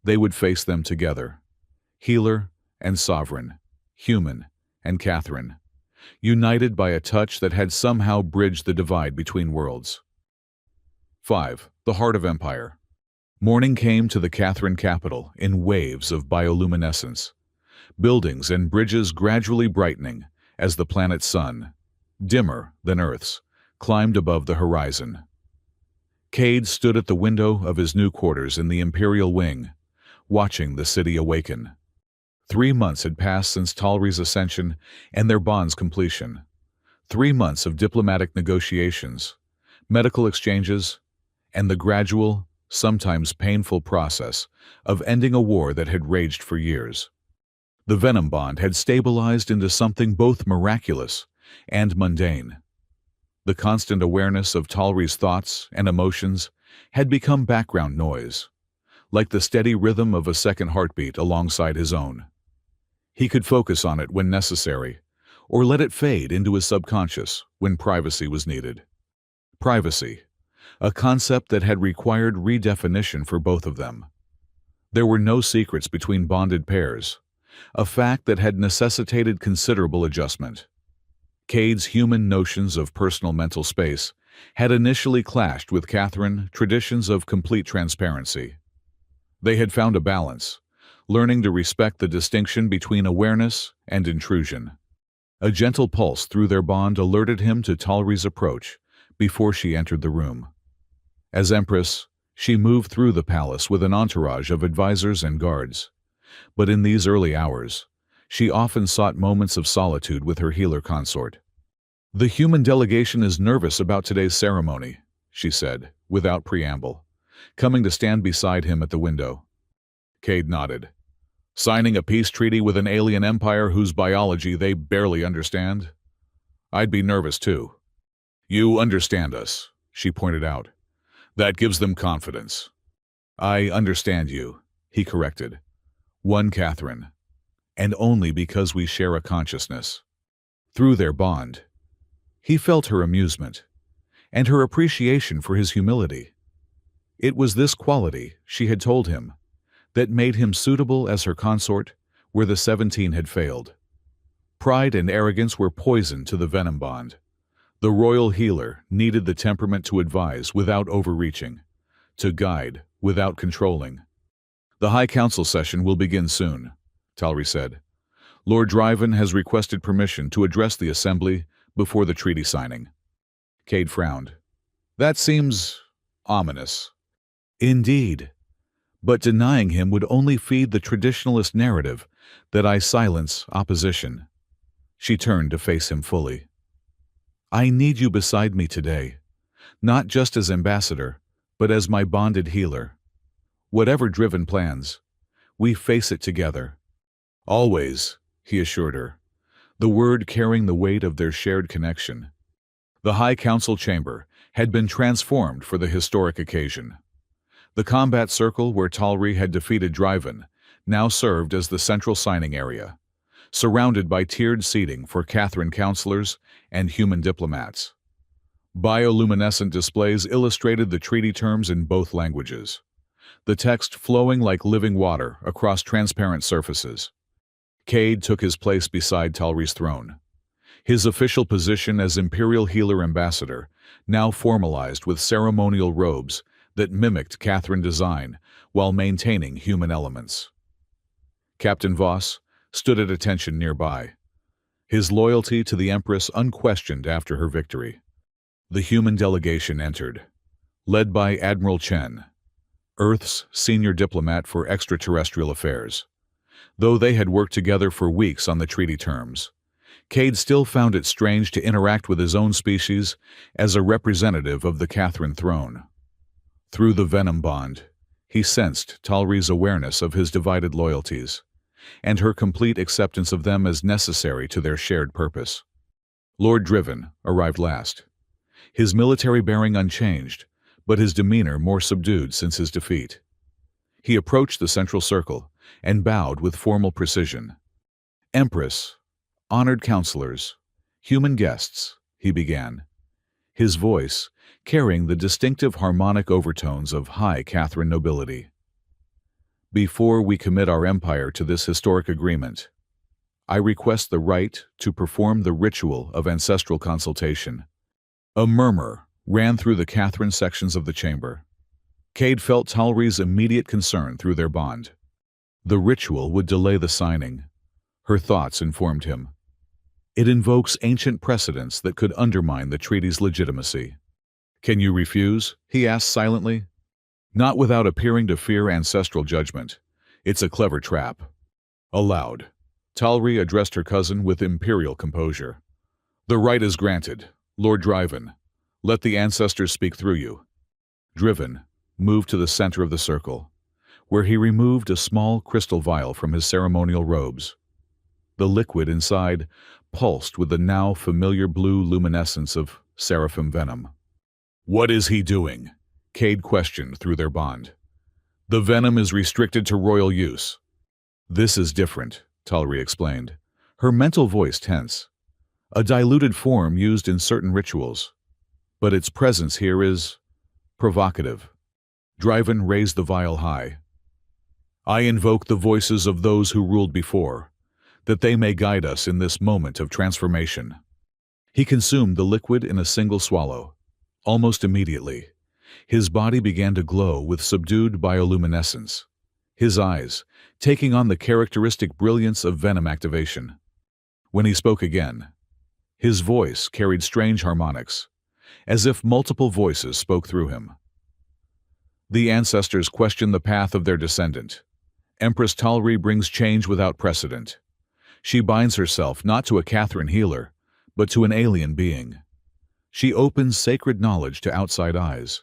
they would face them together. Healer and sovereign, human and Catherine, united by a touch that had somehow bridged the divide between worlds. 5. The Heart of Empire. Morning came to the Catherine capital in waves of bioluminescence, buildings and bridges gradually brightening as the planet's sun, dimmer than Earth's, climbed above the horizon. Cade stood at the window of his new quarters in the Imperial Wing, watching the city awaken. 3 months had passed since Talri's ascension and their bond's completion. 3 months of diplomatic negotiations, medical exchanges, and the gradual, sometimes painful process of ending a war that had raged for years. The Venom bond had stabilized into something both miraculous and mundane. The constant awareness of Talri's thoughts and emotions had become background noise, like the steady rhythm of a second heartbeat alongside his own. He could focus on it when necessary, or let it fade into his subconscious when privacy was needed. Privacy, a concept that had required redefinition for both of them. There were no secrets between bonded pairs, a fact that had necessitated considerable adjustment. Cade's human notions of personal mental space had initially clashed with Catherine traditions of complete transparency. They had found a balance, learning to respect the distinction between awareness and intrusion. A gentle pulse through their bond alerted him to Talri's approach before she entered the room. As Empress, she moved through the palace with an entourage of advisors and guards. But in these early hours, she often sought moments of solitude with her healer consort. "The human delegation is nervous about today's ceremony," she said, without preamble, coming to stand beside him at the window. Cade nodded. "Signing a peace treaty with an alien empire whose biology they barely understand? I'd be nervous too." "You understand us," she pointed out. "That gives them confidence." "I understand you," he corrected. "One Catherine, and only because we share a consciousness." Through their bond, he felt her amusement, and her appreciation for his humility. It was this quality, she had told him, that made him suitable as her consort where the 17 had failed. Pride and arrogance were poison to the Venom bond. The royal healer needed the temperament to advise without overreaching, to guide without controlling. "The High Council session will begin soon," Talri said. "Lord Driven has requested permission to address the Assembly before the treaty signing." Cade frowned. "That seems ominous." "Indeed. But denying him would only feed the traditionalist narrative that I silence opposition." She turned to face him fully. "I need you beside me today, not just as ambassador, but as my bonded healer. Whatever Driven plans, we face it together." "Always," he assured her, the word carrying the weight of their shared connection. The High Council chamber had been transformed for the historic occasion. The combat circle where Talri had defeated Driven now served as the central signing area, surrounded by tiered seating for Catherine counselors and human diplomats. Bioluminescent displays illustrated the treaty terms in both languages, the text flowing like living water across transparent surfaces. Cade took his place beside Talri's throne, his official position as Imperial Healer Ambassador now formalized with ceremonial robes that mimicked Catherine design while maintaining human elements. Captain Voss stood at attention nearby, his loyalty to the Empress unquestioned after her victory. The human delegation entered, led by Admiral Chen, Earth's senior diplomat for extraterrestrial affairs. Though they had worked together for weeks on the treaty terms, Cade still found it strange to interact with his own species as a representative of the Catherine throne. Through the Venom bond, he sensed Talri's awareness of his divided loyalties, and her complete acceptance of them as necessary to their shared purpose. Lord Driven arrived last, his military bearing unchanged, but his demeanor more subdued since his defeat. He approached the central circle and bowed with formal precision. Empress, honored counselors, human guests, he began, his voice carrying the distinctive harmonic overtones of high Catherine nobility. Before we commit our empire to this historic agreement, I request the right to perform the ritual of ancestral consultation. A murmur ran through the Catherine sections of the chamber. Cade felt Talri's immediate concern through their bond. The ritual would delay the signing, her thoughts informed him. It invokes ancient precedents that could undermine the treaty's legitimacy. Can you refuse? He asked silently. Not without appearing to fear ancestral judgment. It's a clever trap. Aloud, Talri addressed her cousin with imperial composure. The right is granted, Lord Driven. Let the ancestors speak through you. Driven moved to the center of the circle, where he removed a small crystal vial from his ceremonial robes. The liquid inside pulsed with the now familiar blue luminescence of seraphim venom. What is he doing? Cade questioned through their bond. The venom is restricted to royal use. This is different, Talri explained, her mental voice tense. A diluted form used in certain rituals, but its presence here is provocative. Driven raised the vial high. I invoke the voices of those who ruled before, that they may guide us in this moment of transformation. He consumed the liquid in a single swallow. Almost immediately, his body began to glow with subdued bioluminescence, his eyes taking on the characteristic brilliance of venom activation. When he spoke again, his voice carried strange harmonics, as if multiple voices spoke through him. The ancestors question the path of their descendant. Empress Talri brings change without precedent. She binds herself not to a Catherine healer, but to an alien being. She opens sacred knowledge to outside eyes.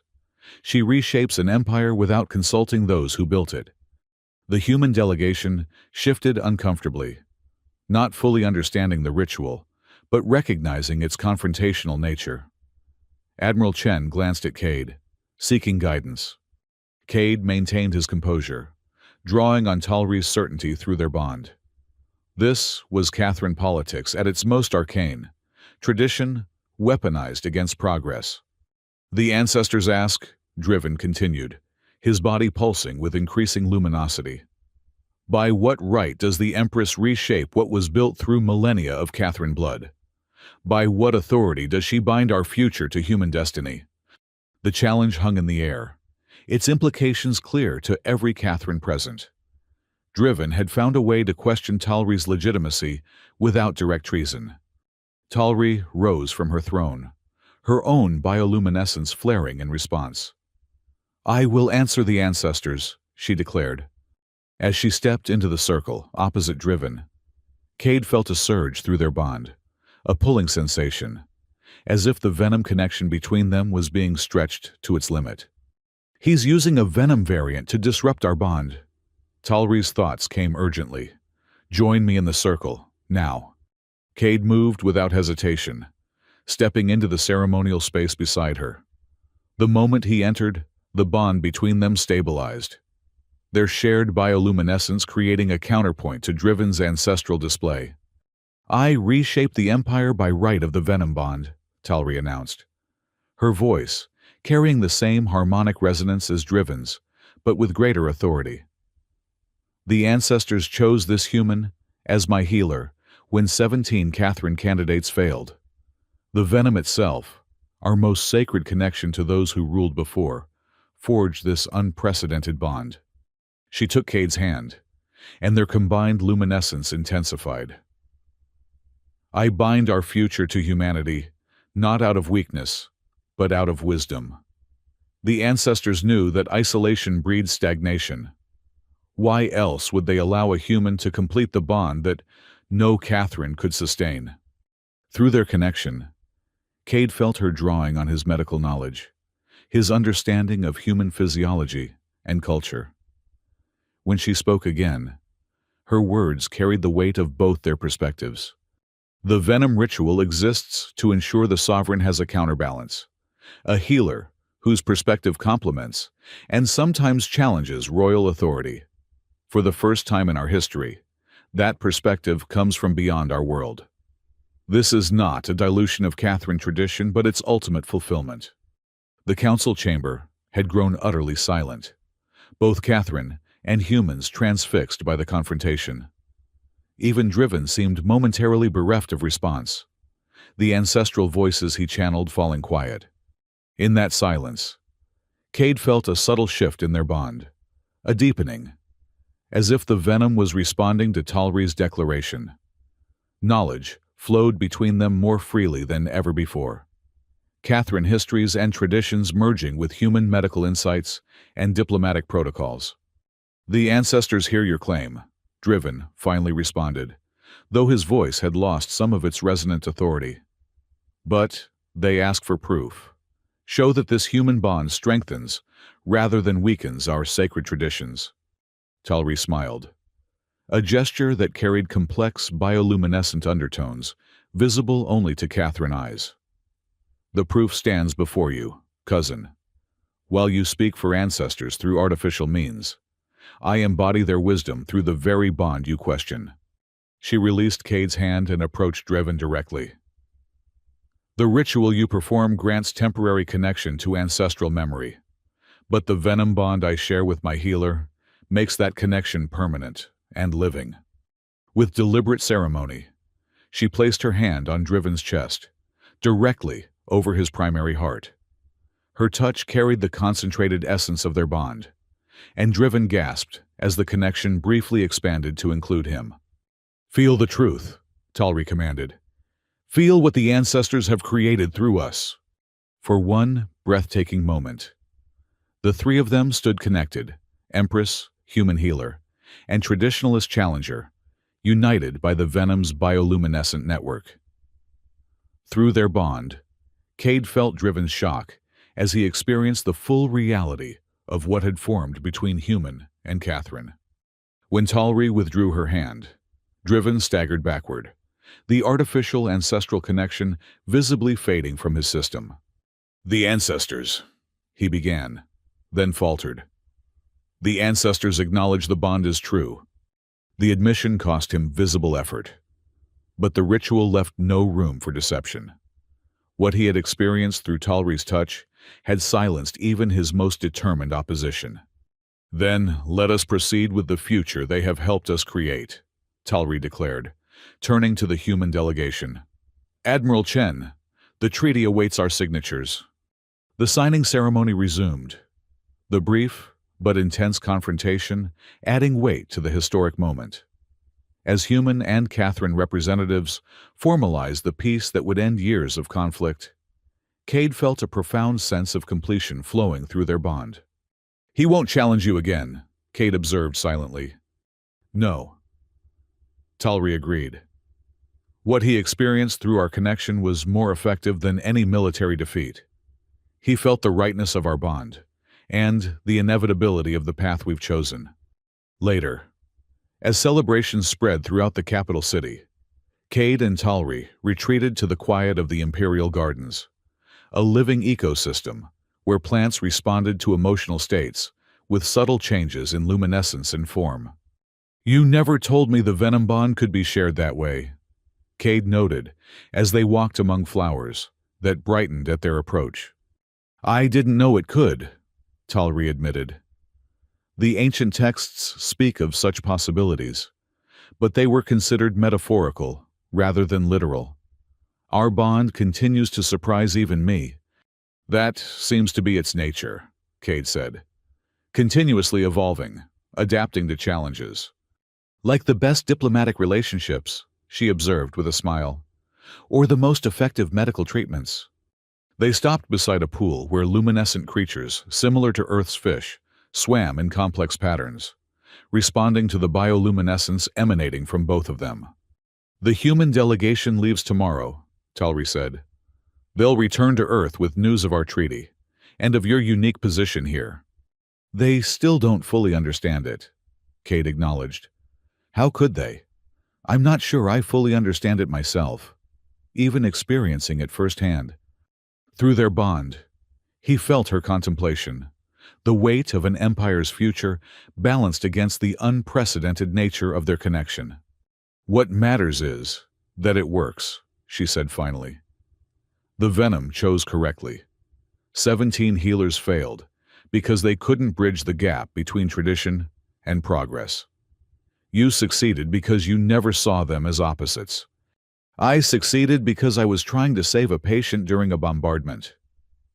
She reshapes an empire without consulting those who built it. The human delegation shifted uncomfortably, not fully understanding the ritual, but recognizing its confrontational nature. Admiral Chen glanced at Cade, seeking guidance. Cade maintained his composure, drawing on Talri's certainty through their bond. This was Catherine politics at its most arcane, tradition weaponized against progress. The ancestors ask, Driven continued, his body pulsing with increasing luminosity. By what right does the Empress reshape what was built through millennia of Catherine blood? By what authority does she bind our future to human destiny? The challenge hung in the air, its implications clear to every Catherine present. Driven had found a way to question Talri's legitimacy without direct treason. Talri rose from her throne, her own bioluminescence flaring in response. I will answer the ancestors, she declared. As she stepped into the circle opposite Driven, Cade felt a surge through their bond, a pulling sensation, as if the venom connection between them was being stretched to its limit. He's using a venom variant to disrupt our bond. Talri's thoughts came urgently. Join me in the circle. Now. Cade moved without hesitation, stepping into the ceremonial space beside her. The moment he entered, the bond between them stabilized, their shared bioluminescence creating a counterpoint to Driven's ancestral display. "I reshaped the Empire by right of the Venom Bond," Talri announced. Her voice, carrying the same harmonic resonance as Driven's, but with greater authority. "The ancestors chose this human as my healer when 17 Catherine candidates failed. The venom itself, our most sacred connection to those who ruled before, forged this unprecedented bond." She took Cade's hand, and their combined luminescence intensified. "I bind our future to humanity, not out of weakness, but out of wisdom." The ancestors knew that isolation breeds stagnation. Why else would they allow a human to complete the bond that no Catherine could sustain? Through their connection, Cade felt her drawing on his medical knowledge, his understanding of human physiology and culture. When she spoke again, her words carried the weight of both their perspectives. "The venom ritual exists to ensure the sovereign has a counterbalance, a healer whose perspective complements and sometimes challenges royal authority. For the first time in our history, that perspective comes from beyond our world. This is not a dilution of Catherine tradition, but its ultimate fulfillment." The council chamber had grown utterly silent, both Catherine and humans transfixed by the confrontation. Even Driven seemed momentarily bereft of response, the ancestral voices he channeled falling quiet. In that silence, Cade felt a subtle shift in their bond, a deepening, as if the venom was responding to Talri's declaration. Knowledge flowed between them more freely than ever before. Catherine histories and traditions merging with human medical insights and diplomatic protocols. "The ancestors hear your claim," Driven finally responded, though his voice had lost some of its resonant authority. "But they ask for proof. Show that this human bond strengthens rather than weakens our sacred traditions." Talri smiled, a gesture that carried complex bioluminescent undertones, visible only to Catherine eyes. "The proof stands before you, cousin. While you speak for ancestors through artificial means, I embody their wisdom through the very bond you question." She released Cade's hand and approached Driven directly. "The ritual you perform grants temporary connection to ancestral memory, but the venom bond I share with my healer makes that connection permanent and living." With deliberate ceremony, she placed her hand on Driven's chest, directly over his primary heart. Her touch carried the concentrated essence of their bond, and Driven gasped as the connection briefly expanded to include him. "Feel the truth," Talri commanded. "Feel what the ancestors have created through us." For one breathtaking moment, the three of them stood connected, Empress, human healer, and traditionalist challenger, united by the venom's bioluminescent network. Through their bond, Cade felt Driven's shock as he experienced the full reality of what had formed between human and Catherine. When Talri withdrew her hand, Driven staggered backward, the artificial ancestral connection visibly fading from his system. "The ancestors," he began, then faltered. "The ancestors acknowledge the bond is true." The admission cost him visible effort, but the ritual left no room for deception. What he had experienced through Talri's touch had silenced even his most determined opposition. "Then let us proceed with the future they have helped us create," Talri declared, turning to the human delegation. "Admiral Chen, the treaty awaits our signatures." The signing ceremony resumed, the brief but intense confrontation adding weight to the historic moment. As human and Catherine representatives formalized the peace that would end years of conflict, Cade felt a profound sense of completion flowing through their bond. "He won't challenge you again," Cade observed silently. "No," Talri agreed. "What he experienced through our connection was more effective than any military defeat. He felt the rightness of our bond, and the inevitability of the path we've chosen." Later, as celebrations spread throughout the capital city, Cade and Talri retreated to the quiet of the Imperial Gardens, a living ecosystem where plants responded to emotional states with subtle changes in luminescence and form. "You never told me the venom bond could be shared that way," Cade noted as they walked among flowers that brightened at their approach. "I didn't know it could," Talri admitted. "The ancient texts speak of such possibilities, but they were considered metaphorical rather than literal. Our bond continues to surprise even me." "That seems to be its nature," Cade said. "Continuously evolving, adapting to challenges. Like the best diplomatic relationships," she observed with a smile, "or the most effective medical treatments." They stopped beside a pool where luminescent creatures, similar to Earth's fish, swam in complex patterns, responding to the bioluminescence emanating from both of them. "The human delegation leaves tomorrow," Talri said. "They'll return to Earth with news of our treaty, and of your unique position here." "They still don't fully understand it," Cade acknowledged. "How could they? I'm not sure I fully understand it myself, even experiencing it firsthand." Through their bond, he felt her contemplation, the weight of an empire's future balanced against the unprecedented nature of their connection. "What matters is that it works," she said finally. "The venom chose correctly. 17 healers failed because they couldn't bridge the gap between tradition and progress. You succeeded because you never saw them as opposites. I succeeded because I was trying to save a patient during a bombardment,"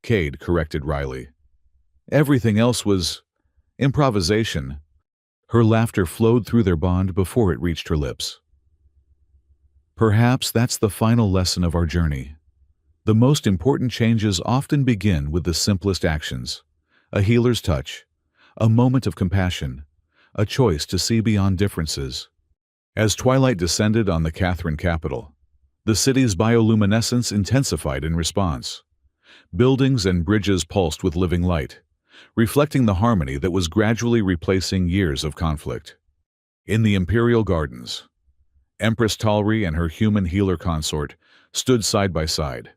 Cade corrected Riley. "Everything else was improvisation." Her laughter flowed through their bond before it reached her lips. "Perhaps that's the final lesson of our journey. The most important changes often begin with the simplest actions: a healer's touch, a moment of compassion, a choice to see beyond differences." As twilight descended on the Catherine capital, the city's bioluminescence intensified in response. Buildings and bridges pulsed with living light, reflecting the harmony that was gradually replacing years of conflict. In the Imperial Gardens, Empress Talri and her human healer consort stood side by side,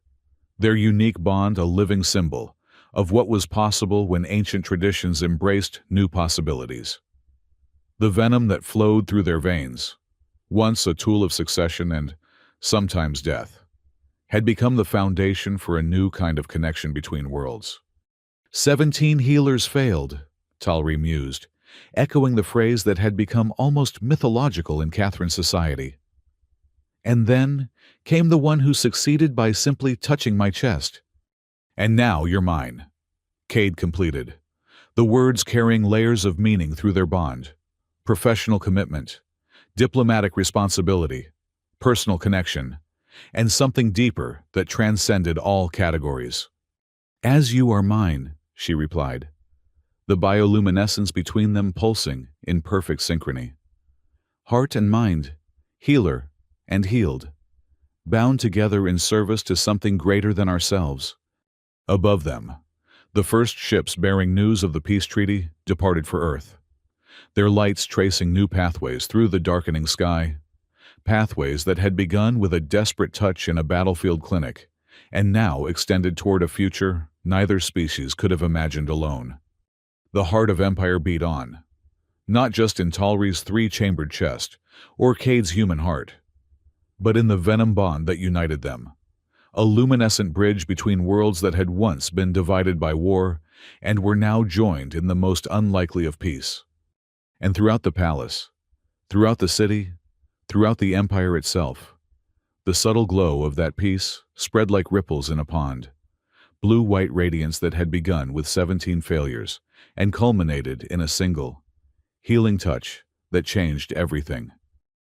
their unique bond a living symbol of what was possible when ancient traditions embraced new possibilities. The venom that flowed through their veins, once a tool of succession and sometimes death, had become the foundation for a new kind of connection between worlds. 17 healers failed," Talri mused, echoing the phrase that had become almost mythological in Catherine's society. "And then came the one who succeeded by simply touching my chest. And now you're mine," Cade completed, the words carrying layers of meaning through their bond: professional commitment, diplomatic responsibility, personal connection, and something deeper that transcended all categories. "As you are mine," she replied, the bioluminescence between them pulsing in perfect synchrony. Heart and mind, healer and healed, bound together in service to something greater than ourselves. Above them, the first ships bearing news of the peace treaty departed for Earth, their lights tracing new pathways through the darkening sky, pathways that had begun with a desperate touch in a battlefield clinic and now extended toward a future neither species could have imagined alone. The heart of Empire beat on, not just in Talri's three-chambered chest or Cade's human heart, but in the venom bond that united them, a luminescent bridge between worlds that had once been divided by war and were now joined in the most unlikely of peace. And throughout the palace, throughout the city, throughout the empire itself, the subtle glow of that peace spread like ripples in a pond, blue-white radiance that had begun with 17 failures and culminated in a single, healing touch that changed everything.